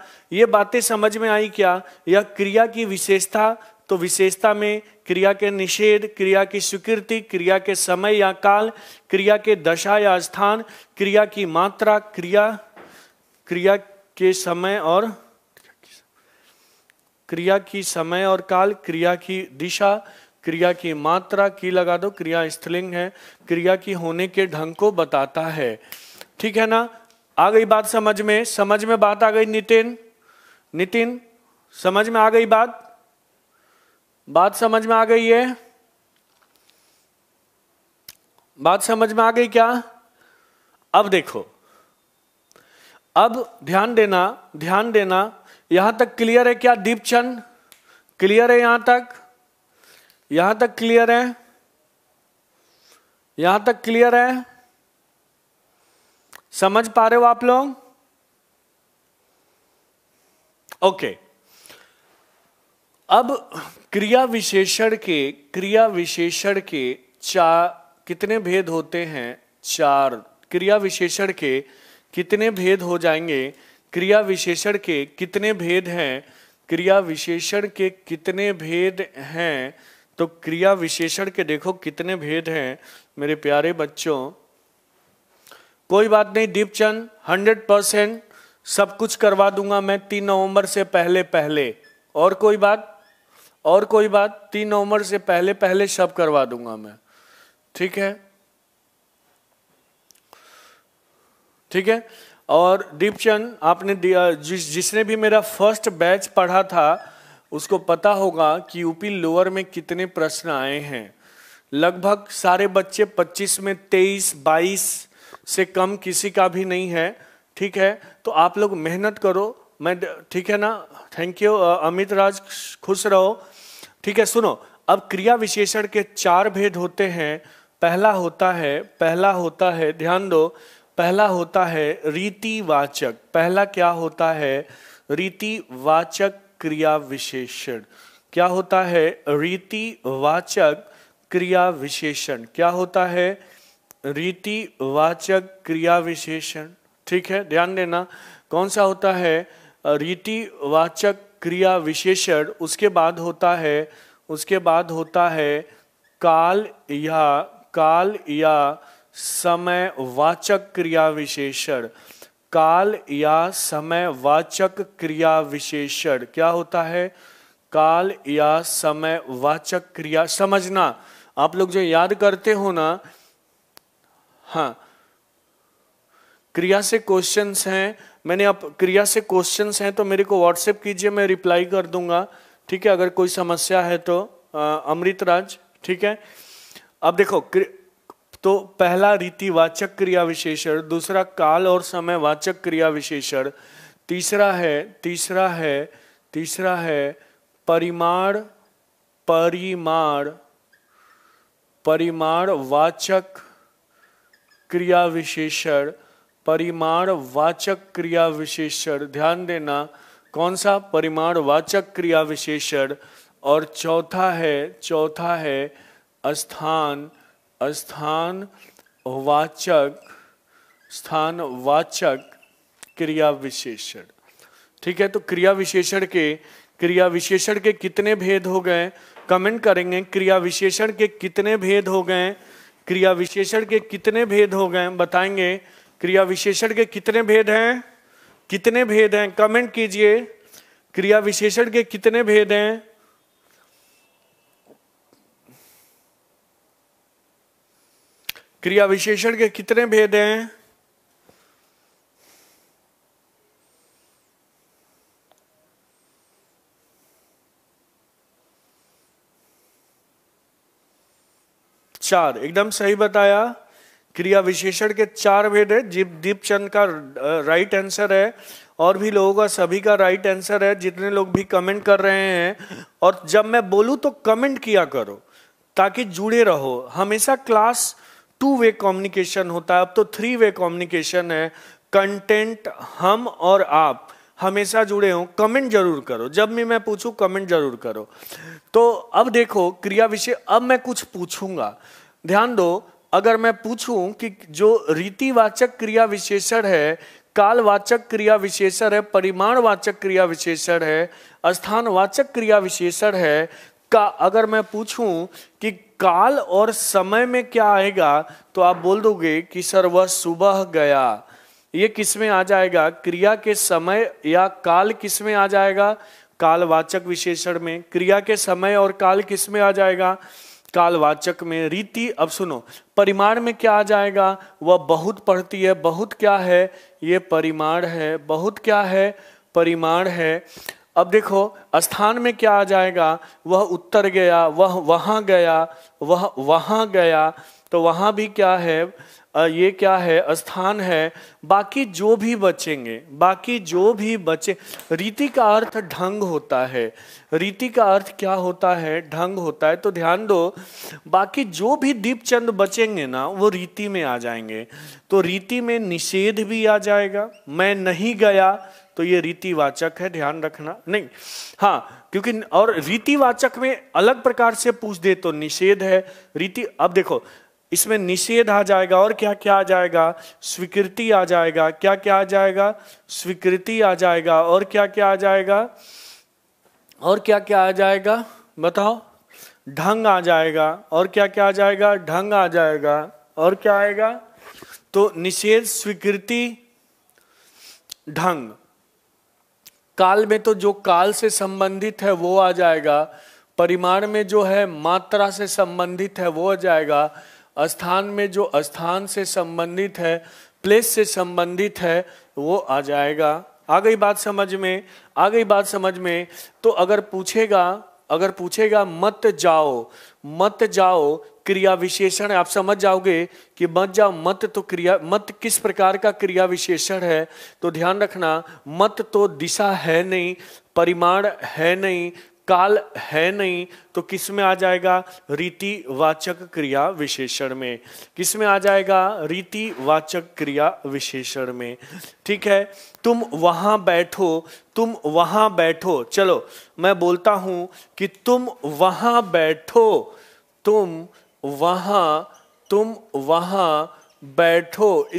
A: यह क्रिया की विशेषता, तो विशेषता में क्रिया के निषेध, क्रिया की स्वीकृति, क्रिया के समय या काल, क्रिया के दशा या स्थान, क्रिया की मात्रा, क्रिया के समय और काल, क्रिया की दिशा, क्रिया की मात्रा, की लगा दो, क्रिया स्त्रीलिंग है, क्रिया की होने के ढंग को बताता है। ठीक है ना, आ गई बात समझ में? समझ में बात आ गई नितिन? नितिन समझ में आ गई बात? बात समझ में आ गई है? बात समझ में आ गई क्या? अब देखो, अब ध्यान देना, ध्यान देना, यहां तक क्लियर है क्या दीपचंद? क्लियर है यहां तक? यहां तक क्लियर है? यहां तक क्लियर है? समझ पा रहे हो आप लोग? ओके। अब क्रिया विशेषण के कितने भेद होते हैं? 4। क्रिया विशेषण के कितने भेद हो जाएंगे? क्रिया विशेषण के कितने भेद हैं? क्रिया विशेषण के कितने भेद हैं? तो क्रिया विशेषण के देखो कितने भेद हैं मेरे प्यारे बच्चों। कोई बात नहीं दीपचंद, 100% सब कुछ करवा दूंगा मैं 3 नवंबर से पहले। और कोई बात? और कोई बात? 3 नवंबर से पहले सब करवा दूंगा मैं। ठीक है, ठीक है। और दीपचंद आपने जिसने भी मेरा फर्स्ट बैच पढ़ा था उसको पता होगा कि यूपी लोअर में कितने प्रश्न आए हैं। लगभग सारे बच्चे 25 में 23, 22 से कम किसी का भी नहीं है। ठीक है, तो आप लोग मेहनत करो। मैं, ठीक है ना, थैंक यू अमित राज, खुश रहो। ठीक है, सुनो, अब क्रिया विशेषण के 4 भेद होते हैं। पहला होता है, ध्यान दो, पहला होता है रीतिवाचक। पहला क्या होता है? रीतिवाचक क्रिया विशेषण। क्या होता है? रीतिवाचक क्रिया विशेषण। क्या होता है? रीतिवाचक क्रिया विशेषण। ठीक है, ध्यान देना, कौन सा होता है? रीतिवाचक क्रिया विशेषण। उसके बाद होता है काल या समयवाचक क्रिया विशेषण। काल या समयवाचक क्रिया विशेषण। क्या होता है? काल या समयवाचक क्रिया। समझना, आप लोग जो याद करते हो ना, हाँ, क्रिया से क्वेश्चंस हैं, मैंने अब क्रिया से क्वेश्चंस हैं तो मेरे को व्हाट्सएप कीजिए, मैं रिप्लाई कर दूंगा। ठीक है, अगर कोई समस्या है तो अमृत राज। ठीक है, अब देखो, तो पहला रीतिवाचक क्रिया विशेषण, दूसरा काल और समयवाचक क्रिया विशेषण, तीसरा है परिमाणवाचक क्रिया विशेषण। परिमाणवाचक क्रिया विशेषण, ध्यान देना, कौन सा? परिमाणवाचक क्रिया विशेषण। और चौथा है स्थानवाचक क्रिया विशेषण। ठीक है, तो क्रिया विशेषण के कितने भेद हो गए? कमेंट करेंगे, क्रिया विशेषण के कितने भेद हो गए? क्रिया विशेषण के कितने भेद हो गए बताएंगे? क्रिया विशेषण के कितने भेद हैं? कितने भेद हैं? कमेंट कीजिए, क्रिया विशेषण के कितने भेद हैं? क्रिया विशेषण के कितने भेद हैं? चार, एकदम सही बताया। क्रिया विशेषण के 4 भेद है। दीपचंद का राइट आंसर है, और भी लोगों का, सभी का राइट आंसर है, जितने लोग भी कमेंट कर रहे हैं। और जब मैं बोलूं तो कमेंट किया करो ताकि जुड़े रहो। हमेशा क्लास 2 वे कम्युनिकेशन होता है, अब तो 3 वे कम्युनिकेशन है। कंटेंट हम और आप हमेशा जुड़े हो। कमेंट जरूर करो, जब भी मैं पूछूं कमेंट जरूर करो। तो अब देखो क्रिया विशेष, अब मैं कुछ पूछूंगा, ध्यान दो। अगर मैं पूछूं कि जो रीतिवाचक क्रिया विशेषण है, कालवाचक क्रिया विशेषण है, परिमाणवाचक क्रिया विशेषण है, स्थानवाचक क्रिया विशेषण है का, अगर मैं पूछूं कि काल और समय में क्या आएगा, तो आप बोल दोगे कि सर वह सुबह गया। ये किस में आ जाएगा? क्रिया के समय या काल किस में आ जाएगा? कालवाचक विशेषण में। क्रिया के समय और काल किस में आ जाएगा? कालवाचक में। रीति, अब सुनो, परिमाण में क्या आ जाएगा? वह बहुत पढ़ती है। बहुत क्या है? ये परिमाण है। बहुत क्या है? परिमाण है। अब देखो स्थान में क्या आ जाएगा? वह उत्तर गया, वह वहां गया, वह वहां गया, तो वहां भी क्या है? ये क्या है? स्थान है। बाकी जो भी बचेंगे, बाकी जो भी बचे, रीति का अर्थ ढंग होता है। रीति का अर्थ क्या होता है? ढंग होता है। तो ध्यान दो, बाकी जो भी दीपचंद बचेंगे ना, वो रीति में आ जाएंगे। तो रीति में निषेध भी आ जाएगा। मैं नहीं गया, तो ये रीतिवाचक है, ध्यान रखना। नहीं, हाँ, क्योंकि और रीतिवाचक में अलग प्रकार से पूछ दे तो निषेध है। रीति, अब देखो इसमें निषेध आ जाएगा और क्या क्या आ जाएगा? स्वीकृति आ जाएगा। क्या क्या आ जाएगा? स्वीकृति आ जाएगा। और क्या क्या आ जाएगा? और क्या क्या आ जाएगा? बताओ। ढंग आ जाएगा। और क्या क्या आ जाएगा? ढंग आ जाएगा। और क्या आएगा? तो निषेध, स्वीकृति, ढंग। काल में तो जो काल से संबंधित है वो आ जाएगा। परिमाण में जो है मात्रा से संबंधित है वो आ जाएगा। स्थान में जो स्थान से संबंधित है, प्लेस से संबंधित है, वो आ जाएगा। आ गई बात समझ में? आ गई बात समझ में? तो अगर पूछेगा मत जाओ, मत जाओ क्रिया विशेषण है, आप समझ जाओगे कि मत जाओ, मत तो क्रिया, मत किस प्रकार का क्रिया विशेषण है? तो ध्यान रखना, मत तो दिशा है नहीं, परिमाण है नहीं, काल है नहीं, तो किस में आ जाएगा? रीतिवाचक क्रिया विशेषण में। किस में आ जाएगा? रीतिवाचक क्रिया विशेषण में। ठीक है। तुम वहां बैठो, तुम वहां बैठो। चलो मैं बोलता हूं कि तुम वहां बैठो, तुम वहां बैठो।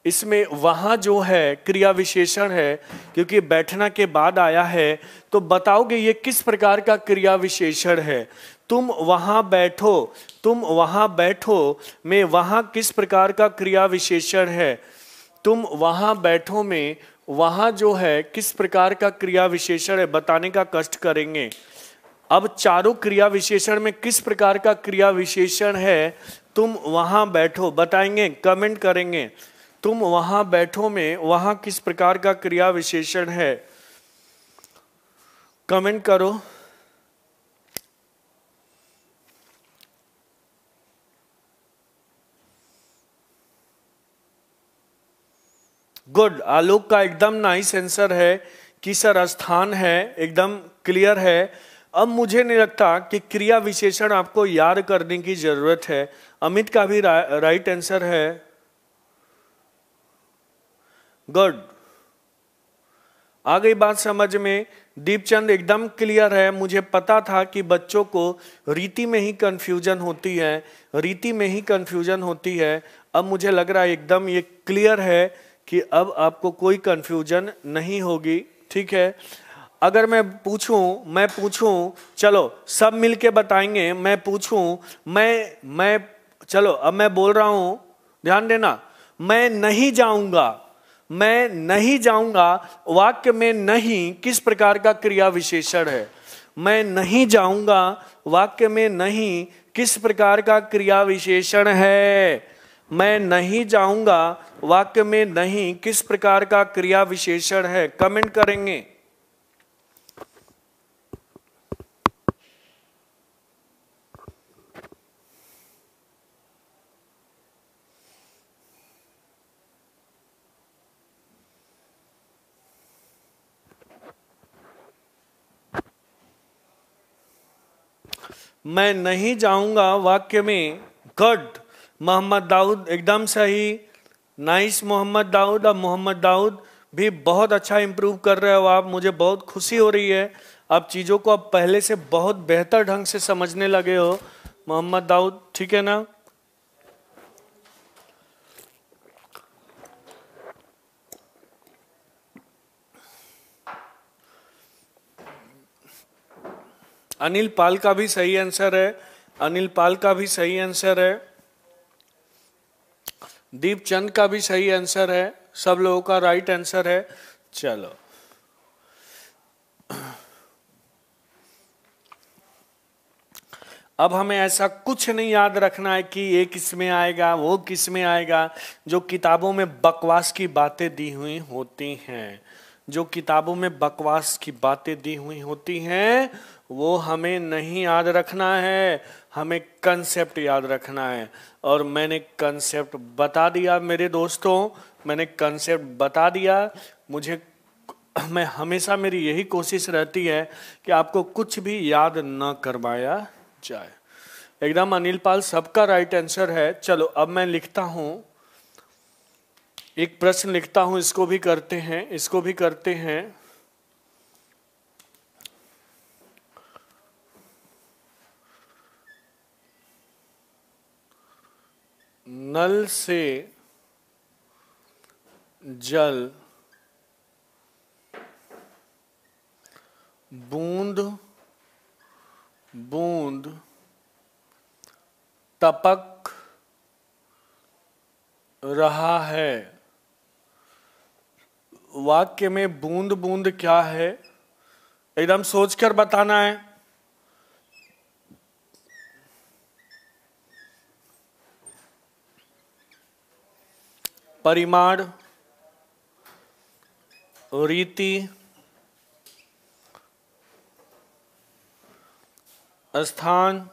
A: इसमें वहां जो है क्रिया विशेषण है, क्योंकि बैठना के बाद आया है। तो बताओगे ये किस प्रकार का क्रिया विशेषण है? तुम वहां बैठो, तुम वहां बैठो में वहां किस प्रकार का क्रिया विशेषण है? तुम वहां बैठो में वहां जो है किस प्रकार का क्रिया विशेषण है, बताने का कष्ट करेंगे। अब चारों क्रिया विशेषण में किस प्रकार का क्रिया विशेषण है? तुम वहां बैठो, बताएंगे, कमेंट करेंगे। तुम वहां बैठो में वहां किस प्रकार का क्रिया विशेषण है? कमेंट करो। गुड, आलोक का एकदम नाइस आंसर है कि सर स्थान है, एकदम क्लियर है। अब मुझे नहीं लगता कि क्रिया विशेषण आपको याद करने की जरूरत है। अमित का भी राइट आंसर है। गुड, आ गई बात समझ में। दीपचंद एकदम क्लियर है। मुझे पता था कि बच्चों को रीति में ही कंफ्यूजन होती है, रीति में ही कंफ्यूजन होती है। अब मुझे लग रहा है एकदम ये क्लियर है कि अब आपको कोई कंफ्यूजन नहीं होगी। ठीक है। अगर मैं पूछूं, चलो सब मिलके बताएंगे। मैं पूछूं, मैं चलो अब मैं बोल रहा हूं, ध्यान देना। मैं नहीं जाऊंगा, मैं नहीं जाऊंगा, वाक्य में नहीं किस प्रकार का क्रिया विशेषण है? मैं नहीं जाऊंगा वाक्य में नहीं किस प्रकार का क्रिया विशेषण है? मैं नहीं जाऊंगा वाक्य में नहीं किस प्रकार का क्रिया विशेषण है? कमेंट करेंगे। मैं नहीं जाऊंगा वाक्य में। गुड, मोहम्मद दाऊद एकदम सही, नाइस मोहम्मद दाऊद। अब मोहम्मद दाऊद भी बहुत अच्छा इंप्रूव कर रहे हो आप, मुझे बहुत खुशी हो रही है। आप चीज़ों को अब पहले से बहुत बेहतर ढंग से समझने लगे हो मोहम्मद दाऊद, ठीक है ना? अनिल पाल का भी सही आंसर है, अनिल पाल का भी सही आंसर है, दीपचंद का भी सही आंसर है, सब लोगों का राइट आंसर है। चलो अब हमें ऐसा कुछ नहीं याद रखना है कि ये किस में आएगा, वो किस में आएगा। जो किताबों में बकवास की बातें दी हुई होती हैं, जो किताबों में बकवास की बातें दी हुई होती हैं, वो हमें नहीं याद रखना है, हमें कंसेप्ट याद रखना है। और मैंने कंसेप्ट बता दिया मेरे दोस्तों, मैंने कंसेप्ट बता दिया। मैं हमेशा, मेरी यही कोशिश रहती है कि आपको कुछ भी याद न करवाया जाए। एकदम अनिल पाल सबका राइट आंसर है। चलो अब मैं लिखता हूं, एक प्रश्न लिखता हूं, इसको भी करते हैं, इसको भी करते हैं। नल से जल बूंद बूंद टपक रहा है। वाक्य में बूंद बूंद क्या है, एकदम सोचकर बताना है। परिमाण, रीति, स्थान,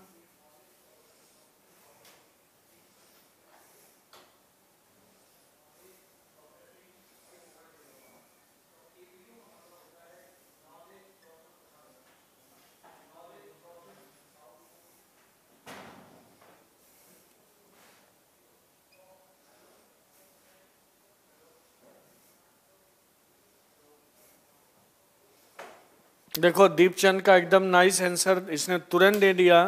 A: देखो दीपचंद का एकदम नाइस आंसर इसने तुरंत दे दिया।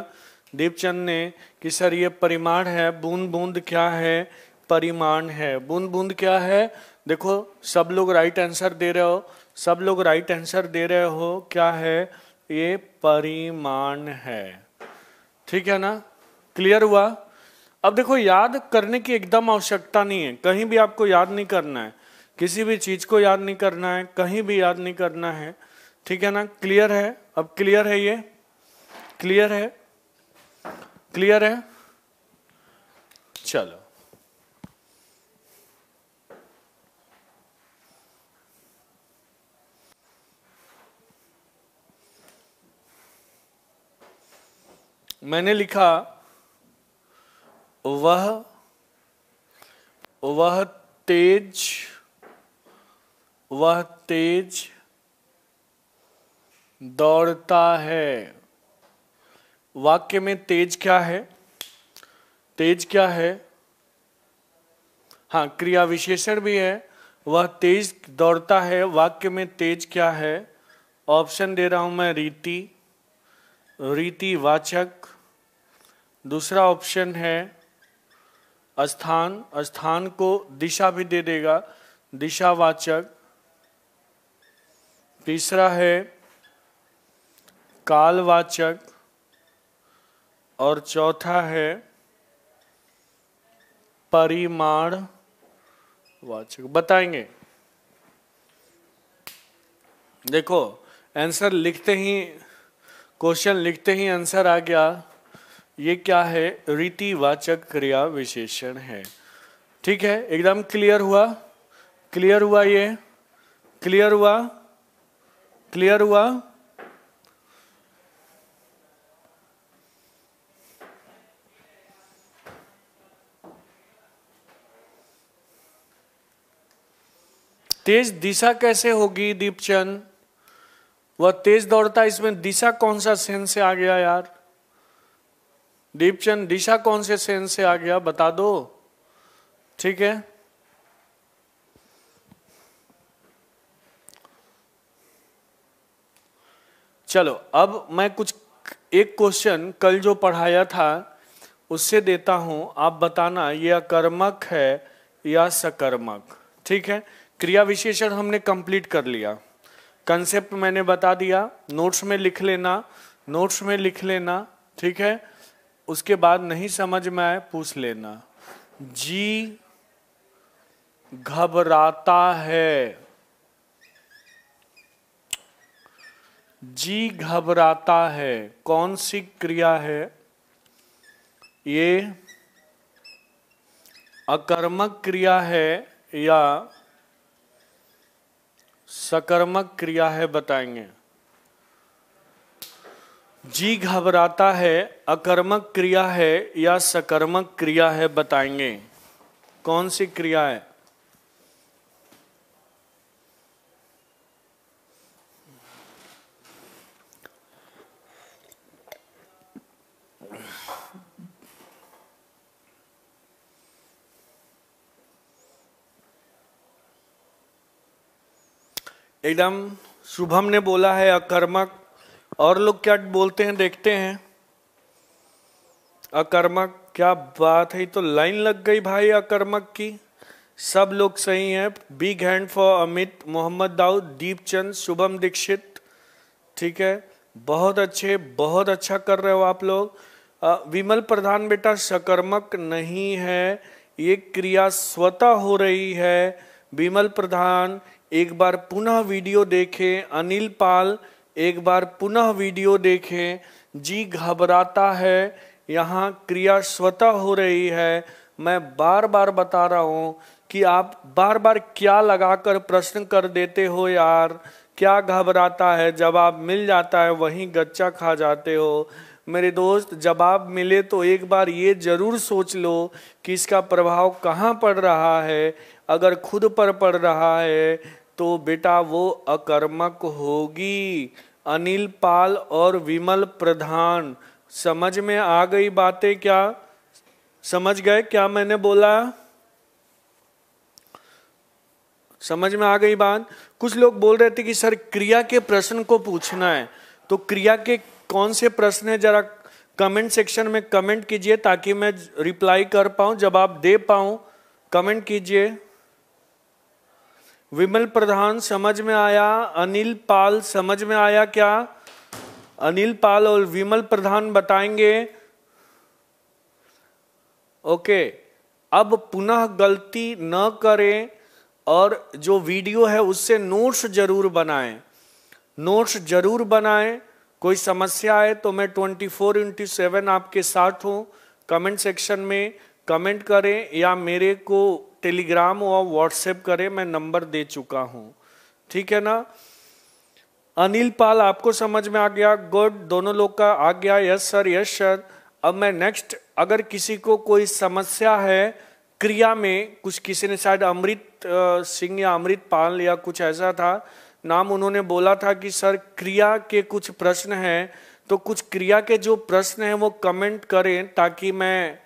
A: दीपचंद ने कि सर ये परिमाण है, बूंद बूंद क्या है, परिमाण है। बूंद बूंद क्या है, देखो सब लोग राइट आंसर दे रहे हो, सब लोग राइट आंसर दे रहे हो, क्या है ये, परिमाण है। ठीक है ना, क्लियर हुआ। अब देखो याद करने की एकदम आवश्यकता नहीं है, कहीं भी आपको याद नहीं करना है, किसी भी चीज को याद नहीं करना है, कहीं भी याद नहीं करना है। ठीक है ना, क्लियर है। अब क्लियर है, ये क्लियर है, क्लियर है। चलो मैंने लिखा वह तेज, वह तेज दौड़ता है। वाक्य में तेज क्या है, तेज क्या है, हाँ क्रिया विशेषण भी है। वह तेज दौड़ता है, वाक्य में तेज क्या है, ऑप्शन दे रहा हूं मैं, रीति, रीतिवाचक। दूसरा ऑप्शन है स्थान, स्थान को दिशा भी दे देगा, दिशावाचक। तीसरा है कालवाचक, और चौथा है परिमाण वाचक। बताएंगे, देखो आंसर लिखते ही, क्वेश्चन लिखते ही आंसर आ गया। ये क्या है, रीतिवाचक क्रिया विशेषण है। ठीक है, एकदम क्लियर हुआ, क्लियर हुआ, ये क्लियर हुआ, क्लियर हुआ। तेज दिशा कैसे होगी दीपचंद, वह तेज दौड़ता है, इसमें दिशा कौन सा सेंस से आ गया यार दीपचंद, दिशा कौन से सेंस से आ गया बता दो। ठीक है, चलो अब मैं कुछ एक क्वेश्चन कल जो पढ़ाया था उससे देता हूं, आप बताना ये अकर्मक है या सकर्मक। ठीक है, क्रिया विशेषण हमने कंप्लीट कर लिया, कंसेप्ट मैंने बता दिया, नोट्स में लिख लेना, नोट्स में लिख लेना। ठीक है, उसके बाद नहीं समझ में आए पूछ लेना। जी घबराता है, जी घबराता है, कौन सी क्रिया है ये? अकर्मक क्रिया है या सकर्मक क्रिया है, बताएंगे। जी घबराता है अकर्मक क्रिया है या सकर्मक क्रिया है, बताएंगे। कौन सी क्रिया है? एकदम शुभम ने बोला है अकर्मक। और लोग क्या बोलते हैं देखते हैं। अकर्मक, क्या बात है, तो लाइन लग गई भाई अकर्मक की। सब लोग सही हैं। Big hand for Amit, Mohammed Dawood, Deepchand, Shubham Dikshit. ठीक है, बहुत अच्छे, बहुत अच्छा कर रहे हो आप लोग। विमल प्रधान बेटा सकर्मक नहीं है, ये क्रिया स्वतः हो रही है। विमल प्रधान एक बार पुनः वीडियो देखें। अनिल पाल एक बार पुनः वीडियो देखें। जी घबराता है, यहाँ क्रिया स्वतः हो रही है। मैं बार बार बता रहा हूँ कि आप बार बार क्या लगाकर प्रश्न कर देते हो यार। क्या घबराता है, जवाब मिल जाता है वहीं गच्चा खा जाते हो। मेरे दोस्त, जवाब मिले तो एक बार ये जरूर सोच लो कि इसका प्रभाव कहाँ पड़ रहा है। अगर खुद पर पड़ रहा है तो बेटा वो अकर्मक होगी। अनिल पाल और विमल प्रधान, समझ में आ गई बातें? क्या समझ गए क्या मैंने बोला? समझ में आ गई बात? कुछ लोग बोल रहे थे कि सर क्रिया के प्रश्न को पूछना है, तो क्रिया के कौन से प्रश्न है जरा कमेंट सेक्शन में कमेंट कीजिए ताकि मैं रिप्लाई कर पाऊं, जवाब दे पाऊं। कमेंट कीजिए। विमल प्रधान समझ में आया, अनिल पाल समझ में आया क्या? अनिल पाल और विमल प्रधान बताएंगे। ओके, अब पुनः गलती न करें और जो वीडियो है उससे नोट्स जरूर बनाएं। नोट्स जरूर बनाएं। कोई समस्या है तो मैं 24/7 आपके साथ हूं। कमेंट सेक्शन में कमेंट करें या मेरे को टेलीग्राम और व्हाट्सएप करें, मैं नंबर दे चुका हूं। ठीक है ना? अनिल पाल आपको समझ में आ गया? गुड, दोनों लोग का आ गया। Yes sir, yes sir. अब मैं नेक्स्ट, अगर किसी को कोई समस्या है क्रिया में, कुछ किसी ने शायद अमृत सिंह या अमृत पाल या कुछ ऐसा था नाम, उन्होंने बोला था कि सर क्रिया के कुछ प्रश्न हैं, तो कुछ क्रिया के जो प्रश्न हैं वो कमेंट करें ताकि मैं।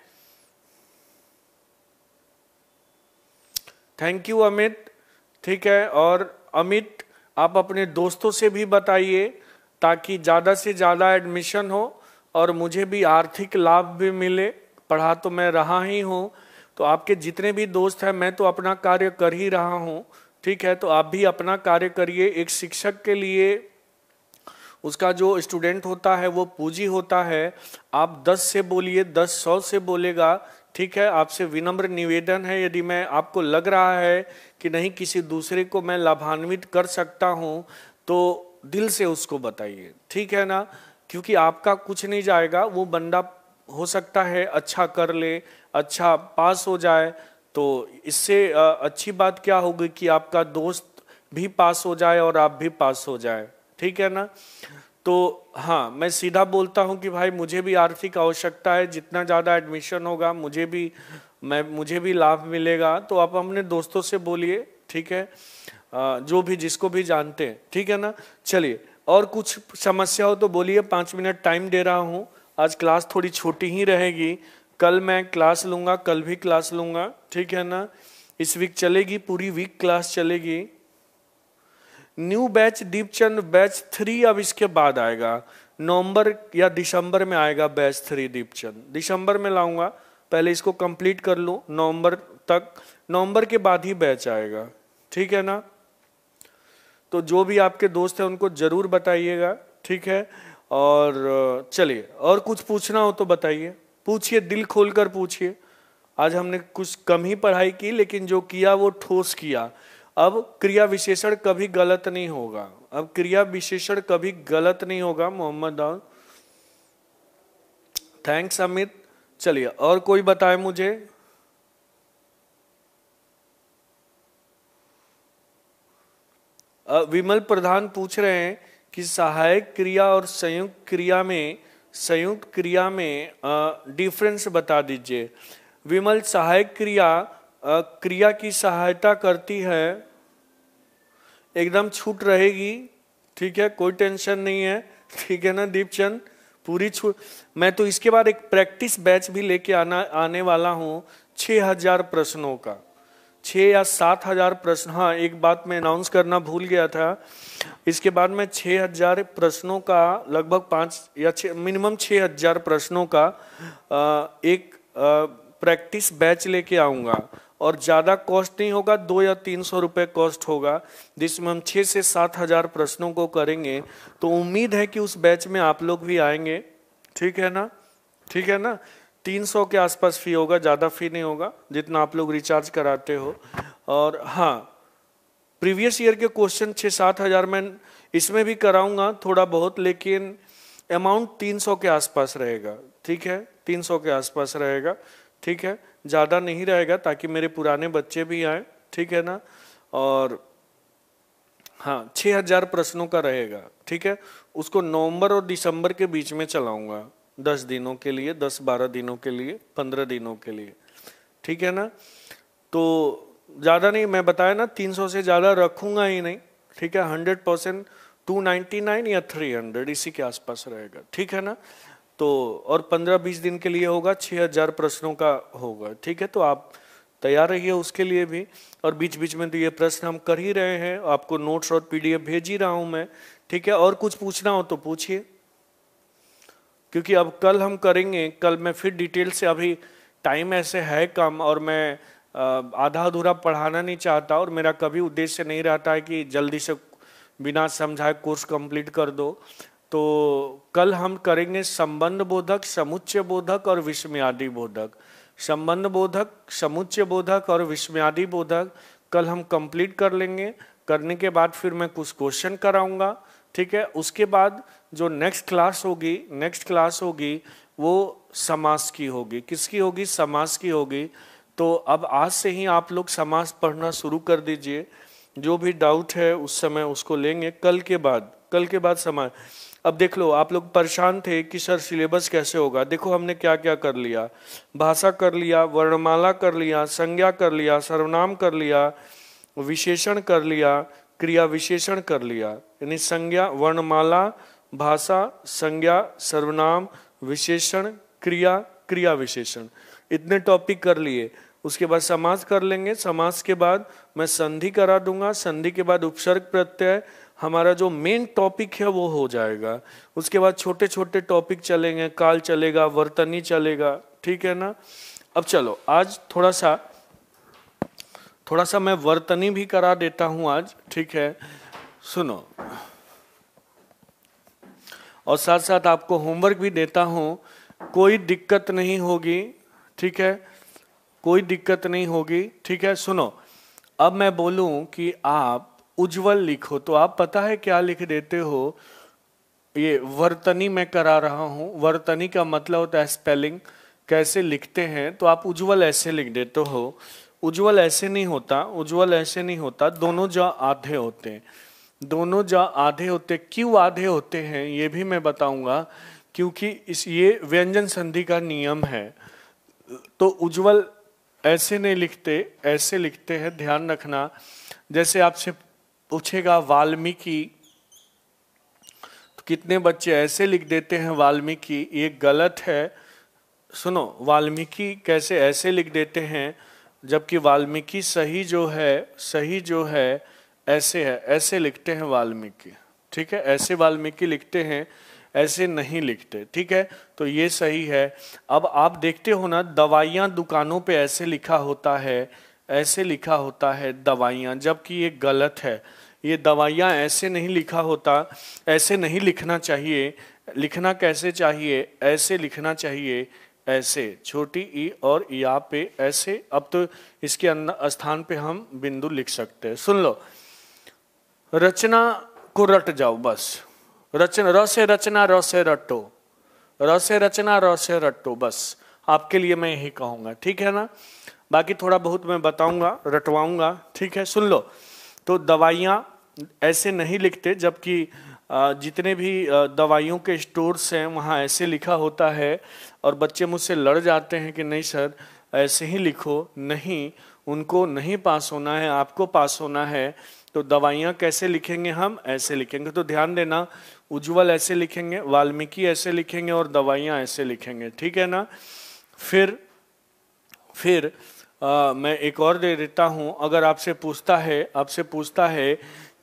A: Thank you Amit. ठीक है, और अमित आप अपने दोस्तों से भी बताइए ताकि ज़्यादा से ज़्यादा एडमिशन हो और मुझे भी आर्थिक लाभ भी मिले। पढ़ा तो मैं रहा ही हूँ, तो आपके जितने भी दोस्त हैं, मैं तो अपना कार्य कर ही रहा हूँ। ठीक है, तो आप भी अपना कार्य करिए। एक शिक्षक के लिए उसका जो स्टूडेंट होता है वो पूंजी होता है। आप 10 से बोलिए, 10 100 से बोलेगा। ठीक है, आपसे विनम्र निवेदन है, यदि मैं आपको लग रहा है कि नहीं किसी दूसरे को मैं लाभान्वित कर सकता हूँ तो दिल से उसको बताइए। ठीक है ना? क्योंकि आपका कुछ नहीं जाएगा, वो बंदा हो सकता है अच्छा कर ले, अच्छा पास हो जाए, तो इससे अच्छी बात क्या होगी कि आपका दोस्त भी पास हो जाए और आप भी पास हो जाए। ठीक है ना? तो हाँ, मैं सीधा बोलता हूँ कि भाई मुझे भी आर्थिक आवश्यकता है, जितना ज़्यादा एडमिशन होगा मुझे भी लाभ मिलेगा। तो आप अपने दोस्तों से बोलिए। ठीक है, जो भी जिसको भी जानते हैं। ठीक है ना? चलिए, और कुछ समस्या हो तो बोलिए, 5 मिनट टाइम दे रहा हूँ। आज क्लास थोड़ी छोटी ही रहेगी, कल मैं क्लास लूँगा, कल भी क्लास लूँगा। ठीक है ना? इस वीक चलेगी, पूरी वीक क्लास चलेगी। न्यू बैच दीपचंद, बैच 3 अब इसके बाद आएगा, नवंबर या दिसंबर में आएगा बैच 3 दीपचंद। दिसंबर में लाऊंगा, पहले इसको कंप्लीट कर लूँ नवंबर तक, नवंबर के बाद ही बैच आएगा। ठीक है ना? तो जो भी आपके दोस्त हैं उनको जरूर बताइएगा। ठीक है, और चलिए, और कुछ पूछना हो तो बताइए, पूछिए, दिल खोलकर पूछिए। आज हमने कुछ कम ही पढ़ाई की, लेकिन जो किया वो ठोस किया। अब क्रिया विशेषण कभी गलत नहीं होगा, अब क्रिया विशेषण कभी गलत नहीं होगा। मोहम्मद दाऊद, थैंक्स अमित। चलिए और कोई बताए मुझे। विमल प्रधान पूछ रहे हैं कि सहायक क्रिया और संयुक्त क्रिया में डिफरेंस बता दीजिए। विमल, सहायक क्रिया क्रिया की सहायता करती है, एकदम छूट रहेगी, ठीक है, कोई टेंशन नहीं है, ठीक है ना दीपचंद, पूरी छूट। मैं तो इसके बाद एक प्रैक्टिस बैच भी लेके आने वाला हूँ 6000 प्रश्नों का, 6 या 7000 प्रश्न। हाँ, एक बात मैं अनाउंस करना भूल गया था, इसके बाद मैं 6000 प्रश्नों का लगभग 5 या 6 मिनिमम 6000 प्रश्नों का एक प्रैक्टिस बैच लेके आऊँगा, और ज़्यादा कॉस्ट नहीं होगा, 200 या 300 रुपये कॉस्ट होगा, जिसमें हम 6 से 7000 प्रश्नों को करेंगे। तो उम्मीद है कि उस बैच में आप लोग भी आएंगे, ठीक है ना, ठीक है ना। 300 के आसपास फी होगा, ज़्यादा फी नहीं होगा, जितना आप लोग रिचार्ज कराते हो। और हाँ, प्रीवियस ईयर के क्वेश्चन 6-7 हज़ार मैं इसमें भी कराऊंगा थोड़ा बहुत, लेकिन अमाउंट 300 के आसपास रहेगा, ठीक है, 300 के आसपास रहेगा, ठीक है, ज़्यादा नहीं रहेगा, ताकि मेरे पुराने बच्चे भी आए, ठीक है ना। और हाँ, 6000 प्रश्नों का रहेगा, ठीक है। उसको नवंबर और दिसंबर के बीच में चलाऊंगा, 10 दिनों के लिए, 10-12 दिनों के लिए, 15 दिनों के लिए, ठीक है ना। तो ज़्यादा नहीं, मैं बताया ना 300 से ज़्यादा रखूंगा ही नहीं, ठीक है। 100% 299 या 300 इसी के आसपास रहेगा, ठीक है ना। तो और 15-20 दिन के लिए होगा, 6000 प्रश्नों का होगा, ठीक है। तो आप तैयार रहिए उसके लिए भी। और बीच बीच में तो ये प्रश्न हम कर ही रहे हैं, आपको नोट्स और PDF भेज ही रहा हूँ मैं, ठीक है। और कुछ पूछना हो तो पूछिए, क्योंकि अब कल हम करेंगे, कल मैं फिर डिटेल से, अभी टाइम ऐसे है कम, और मैं आधा अधूरा पढ़ाना नहीं चाहता, और मेरा कभी उद्देश्य नहीं रहता है कि जल्दी से बिना समझाए कोर्स कंप्लीट कर दो। तो कल हम करेंगे संबंध बोधक, समुच्चय बोधक और विस्मयादि बोधक। संबंध बोधक, समुच्चय बोधक और विस्मयादि बोधक कल हम कंप्लीट कर लेंगे। करने के बाद फिर मैं कुछ क्वेश्चन कराऊंगा, ठीक है। उसके बाद जो नेक्स्ट क्लास होगी वो समास की होगी। किसकी होगी? समास की होगी। तो अब आज से ही आप लोग समास पढ़ना शुरू कर दीजिए, जो भी डाउट है उस समय उसको लेंगे। कल के बाद समास। अब देख लो, आप लोग परेशान थे कि सर सिलेबस कैसे होगा। देखो हमने क्या क्या कर लिया, भाषा कर लिया, वर्णमाला कर लिया, संज्ञा कर लिया, सर्वनाम कर लिया, विशेषण कर लिया, क्रिया विशेषण कर लिया। यानी संज्ञा, वर्णमाला, भाषा, संज्ञा, सर्वनाम, विशेषण, क्रिया, क्रिया विशेषण, इतने टॉपिक कर लिए। उसके बाद समास कर लेंगे। समास के बाद मैं संधि करा दूंगा। संधि के बाद उपसर्ग प्रत्यय, हमारा जो मेन टॉपिक है वो हो जाएगा। उसके बाद छोटे छोटे टॉपिक चलेंगे, काल चलेगा, वर्तनी चलेगा, ठीक है ना। अब चलो आज थोड़ा सा मैं वर्तनी भी करा देता हूं आज, ठीक है। सुनो, और साथ साथ आपको होमवर्क भी देता हूं, कोई दिक्कत नहीं होगी, ठीक है, कोई दिक्कत नहीं होगी, ठीक है। सुनो, अब मैं बोलूं कि आप उज्जवल लिखो, तो आप पता है क्या लिख देते हो? ये वर्तनी मैं करा रहा हूं। वर्तनी का मतलब होता है स्पेलिंग, कैसे लिखते हैं, तो आप उज्जवल ऐसे लिख देते हो। उज्जवल ऐसे नहीं होता, उज्जवल ऐसे नहीं होता, दोनों जा आधे होते हैं, दोनों जा आधे होते। क्यों आधे होते हैं ये भी मैं बताऊंगा, क्योंकि ये व्यंजन संधि का नियम है। तो उज्जवल ऐसे नहीं लिखते, ऐसे लिखते हैं, ध्यान रखना। जैसे आपसे पूछेगा वाल्मीकि, तो कितने बच्चे ऐसे लिख देते हैं वाल्मीकि, ये गलत है। सुनो, वाल्मीकि कैसे ऐसे लिख देते हैं, जबकि वाल्मीकि सही जो है ऐसे है, ऐसे लिखते हैं वाल्मीकि, ठीक है, ऐसे वाल्मीकि लिखते हैं, ऐसे नहीं लिखते, ठीक है। तो ये सही है। अब आप देखते हो ना, दवाइयाँ दुकानों पे ऐसे लिखा होता है, ऐसे लिखा होता है दवाइयाँ, जबकि ये गलत है। ये दवाइयाँ ऐसे नहीं लिखा होता, ऐसे नहीं लिखना चाहिए। लिखना कैसे चाहिए? ऐसे लिखना चाहिए, ऐसे, छोटी ई और या पे ऐसे। अब तो इसके अंदर स्थान पे हम बिंदु लिख सकते हैं। सुन लो, रचना को रट जाओ बस। रचना, र से रचना, र से रटो, र से रचना, र से रटो, बस आपके लिए मैं यही कहूंगा, ठीक है ना। बाकी थोड़ा बहुत मैं बताऊंगा, रटवाऊंगा, ठीक है। सुन लो, तो दवाइयाँ ऐसे नहीं लिखते, जबकि जितने भी दवाइयों के स्टोर्स हैं वहाँ ऐसे लिखा होता है, और बच्चे मुझसे लड़ जाते हैं कि नहीं सर ऐसे ही लिखो। नहीं, उनको नहीं पास होना है, आपको पास होना है। तो दवाइयाँ कैसे लिखेंगे हम? ऐसे लिखेंगे। तो ध्यान देना, उज्ज्वल ऐसे लिखेंगे, वाल्मीकि ऐसे लिखेंगे, और दवाइयाँ ऐसे लिखेंगे, ठीक है ना। फिर मैं एक और दे देता हूँ। अगर आपसे पूछता है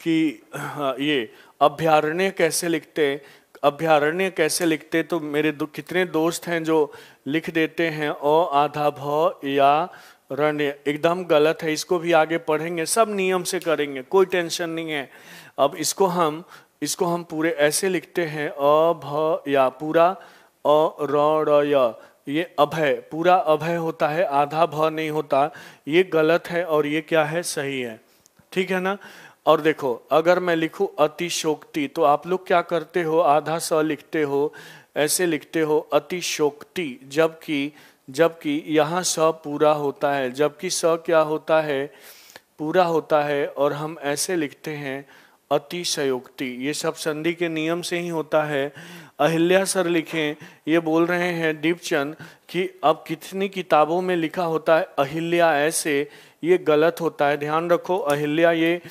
A: कि ये अभ्यारण्य कैसे लिखते, अभ्यारण्य कैसे लिखते, तो मेरे कितने दोस्त हैं जो लिख देते हैं अ आधा भ या रण्य। एकदम गलत है, इसको भी आगे पढ़ेंगे, सब नियम से करेंगे, कोई टेंशन नहीं है। अब इसको हम पूरे ऐसे लिखते हैं अ भ या, पूरा अ र य, ये अभय, पूरा अभय होता है, आधा भ नहीं होता। ये गलत है और ये क्या है? सही है, ठीक है ना। और देखो, अगर मैं लिखूं अतिशोक्ति, तो आप लोग क्या करते हो? आधा स लिखते हो, ऐसे लिखते हो अतिशोक्ति, जबकि यहाँ स पूरा होता है, जबकि स क्या होता है? पूरा होता है, और हम ऐसे लिखते हैं अतिशयोक्ति। ये सब संधि के नियम से ही होता है। अहिल्या सर लिखें, ये बोल रहे हैं दीपचंद कि अब कितनी किताबों में लिखा होता है अहिल्या ऐसे, ये गलत होता है, ध्यान रखो। अहिल्या, ये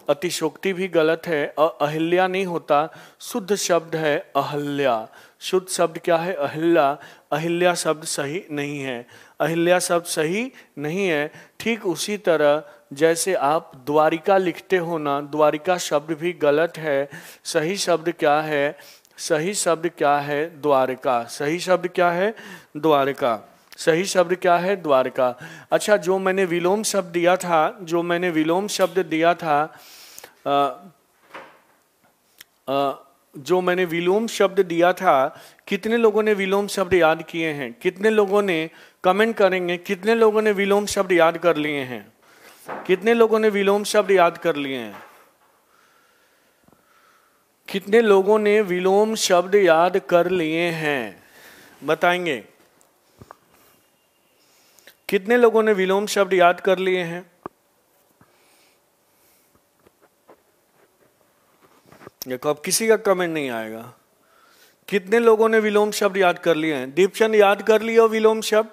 A: अतिशोक्ति भी गलत है, अहिल्या नहीं होता, शुद्ध शब्द है अहल्या। शुद्ध शब्द क्या है? अहिल्या। अहिल्या शब्द सही नहीं है, अहिल्या शब्द सही नहीं है। ठीक उसी तरह जैसे आप द्वारिका लिखते हो ना, द्वारिका शब्द भी गलत है। सही शब्द क्या है? सही शब्द क्या है? द्वारका। सही शब्द क्या है? द्वारका। सही शब्द क्या है? द्वारका। अच्छा, जो मैंने विलोम शब्द दिया था, कितने लोगों ने विलोम शब्द याद किए हैं? कितने लोगों ने, कमेंट करेंगे, कितने लोगों ने विलोम शब्द याद कर लिए हैं? कितने लोगों ने विलोम शब्द याद कर लिए हैं? कितने लोगों ने विलोम शब्द याद कर लिए हैं? बताएंगे, कितने लोगों ने विलोम शब्द याद कर लिए हैं? देखो, अब किसी का कमेंट नहीं आएगा। कितने लोगों ने विलोम शब्द याद कर लिए हैं? दीपचंद याद कर लिए हो विलोम शब्द?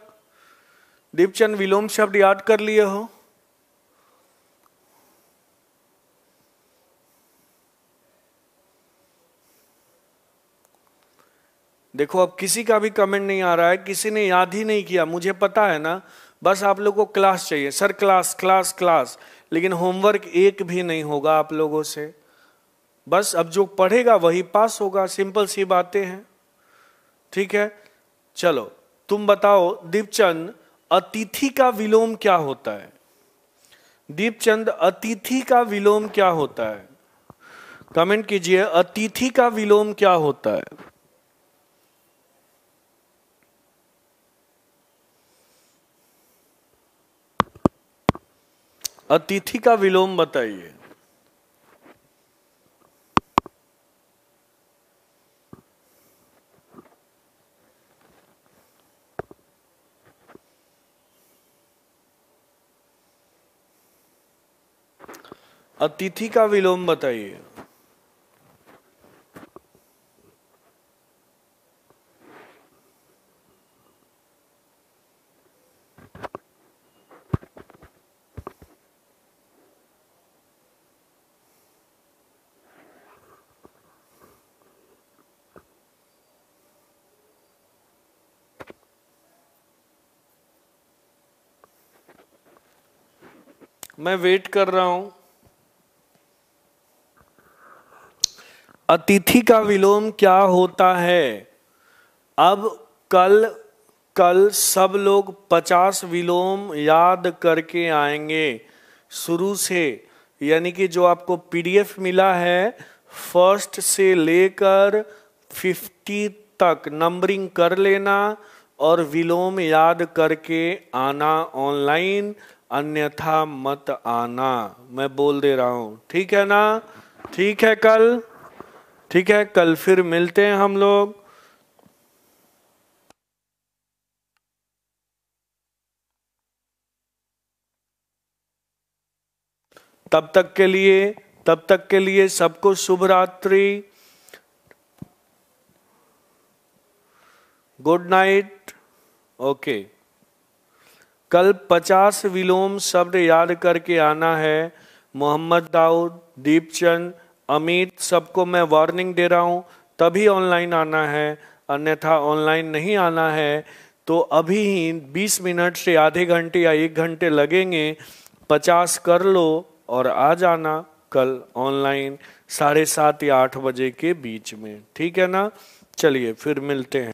A: दीपचंद विलोम शब्द याद कर लिए हो? देखो, अब किसी का भी कमेंट नहीं आ रहा है, किसी ने याद ही नहीं किया। मुझे पता है ना, बस आप लोगों को क्लास चाहिए, सर क्लास क्लास क्लास, लेकिन होमवर्क एक भी नहीं होगा आप लोगों से। बस अब जो पढ़ेगा वही पास होगा, सिंपल सी बातें हैं, ठीक है। चलो, तुम बताओ दीपचंद, अतिथि का विलोम क्या होता है? दीपचंद, अतिथि का विलोम क्या होता है? कमेंट कीजिए, अतिथि का विलोम क्या होता है? अतिथि का विलोम बताइए। अतिथि का विलोम बताइए। मैं वेट कर रहा हूं। अतिथि का विलोम क्या होता है? अब कल सब लोग 50 विलोम याद करके आएंगे शुरू से, यानी कि जो आपको पीडीएफ मिला है, फर्स्ट से लेकर 50 तक नंबरिंग कर लेना, और विलोम याद करके आना ऑनलाइन, अन्यथा मत आना। मैं बोल दे रहा हूं, ठीक है ना? ठीक है, कल फिर मिलते हैं हम लोग। तब तक के लिए सबको शुभ रात्रि, गुड नाइट। ओके, कल 50 विलोम शब्द याद करके आना है। मोहम्मद दाऊद, दीपचंद, अमित, सबको मैं वार्निंग दे रहा हूं, तभी ऑनलाइन आना है, अन्यथा ऑनलाइन नहीं आना है। तो अभी ही 20 मिनट से आधे घंटे या 1 घंटे लगेंगे, 50 कर लो और आ जाना कल ऑनलाइन 7:30 या 8 बजे के बीच में, ठीक है ना? चलिए फिर मिलते हैं।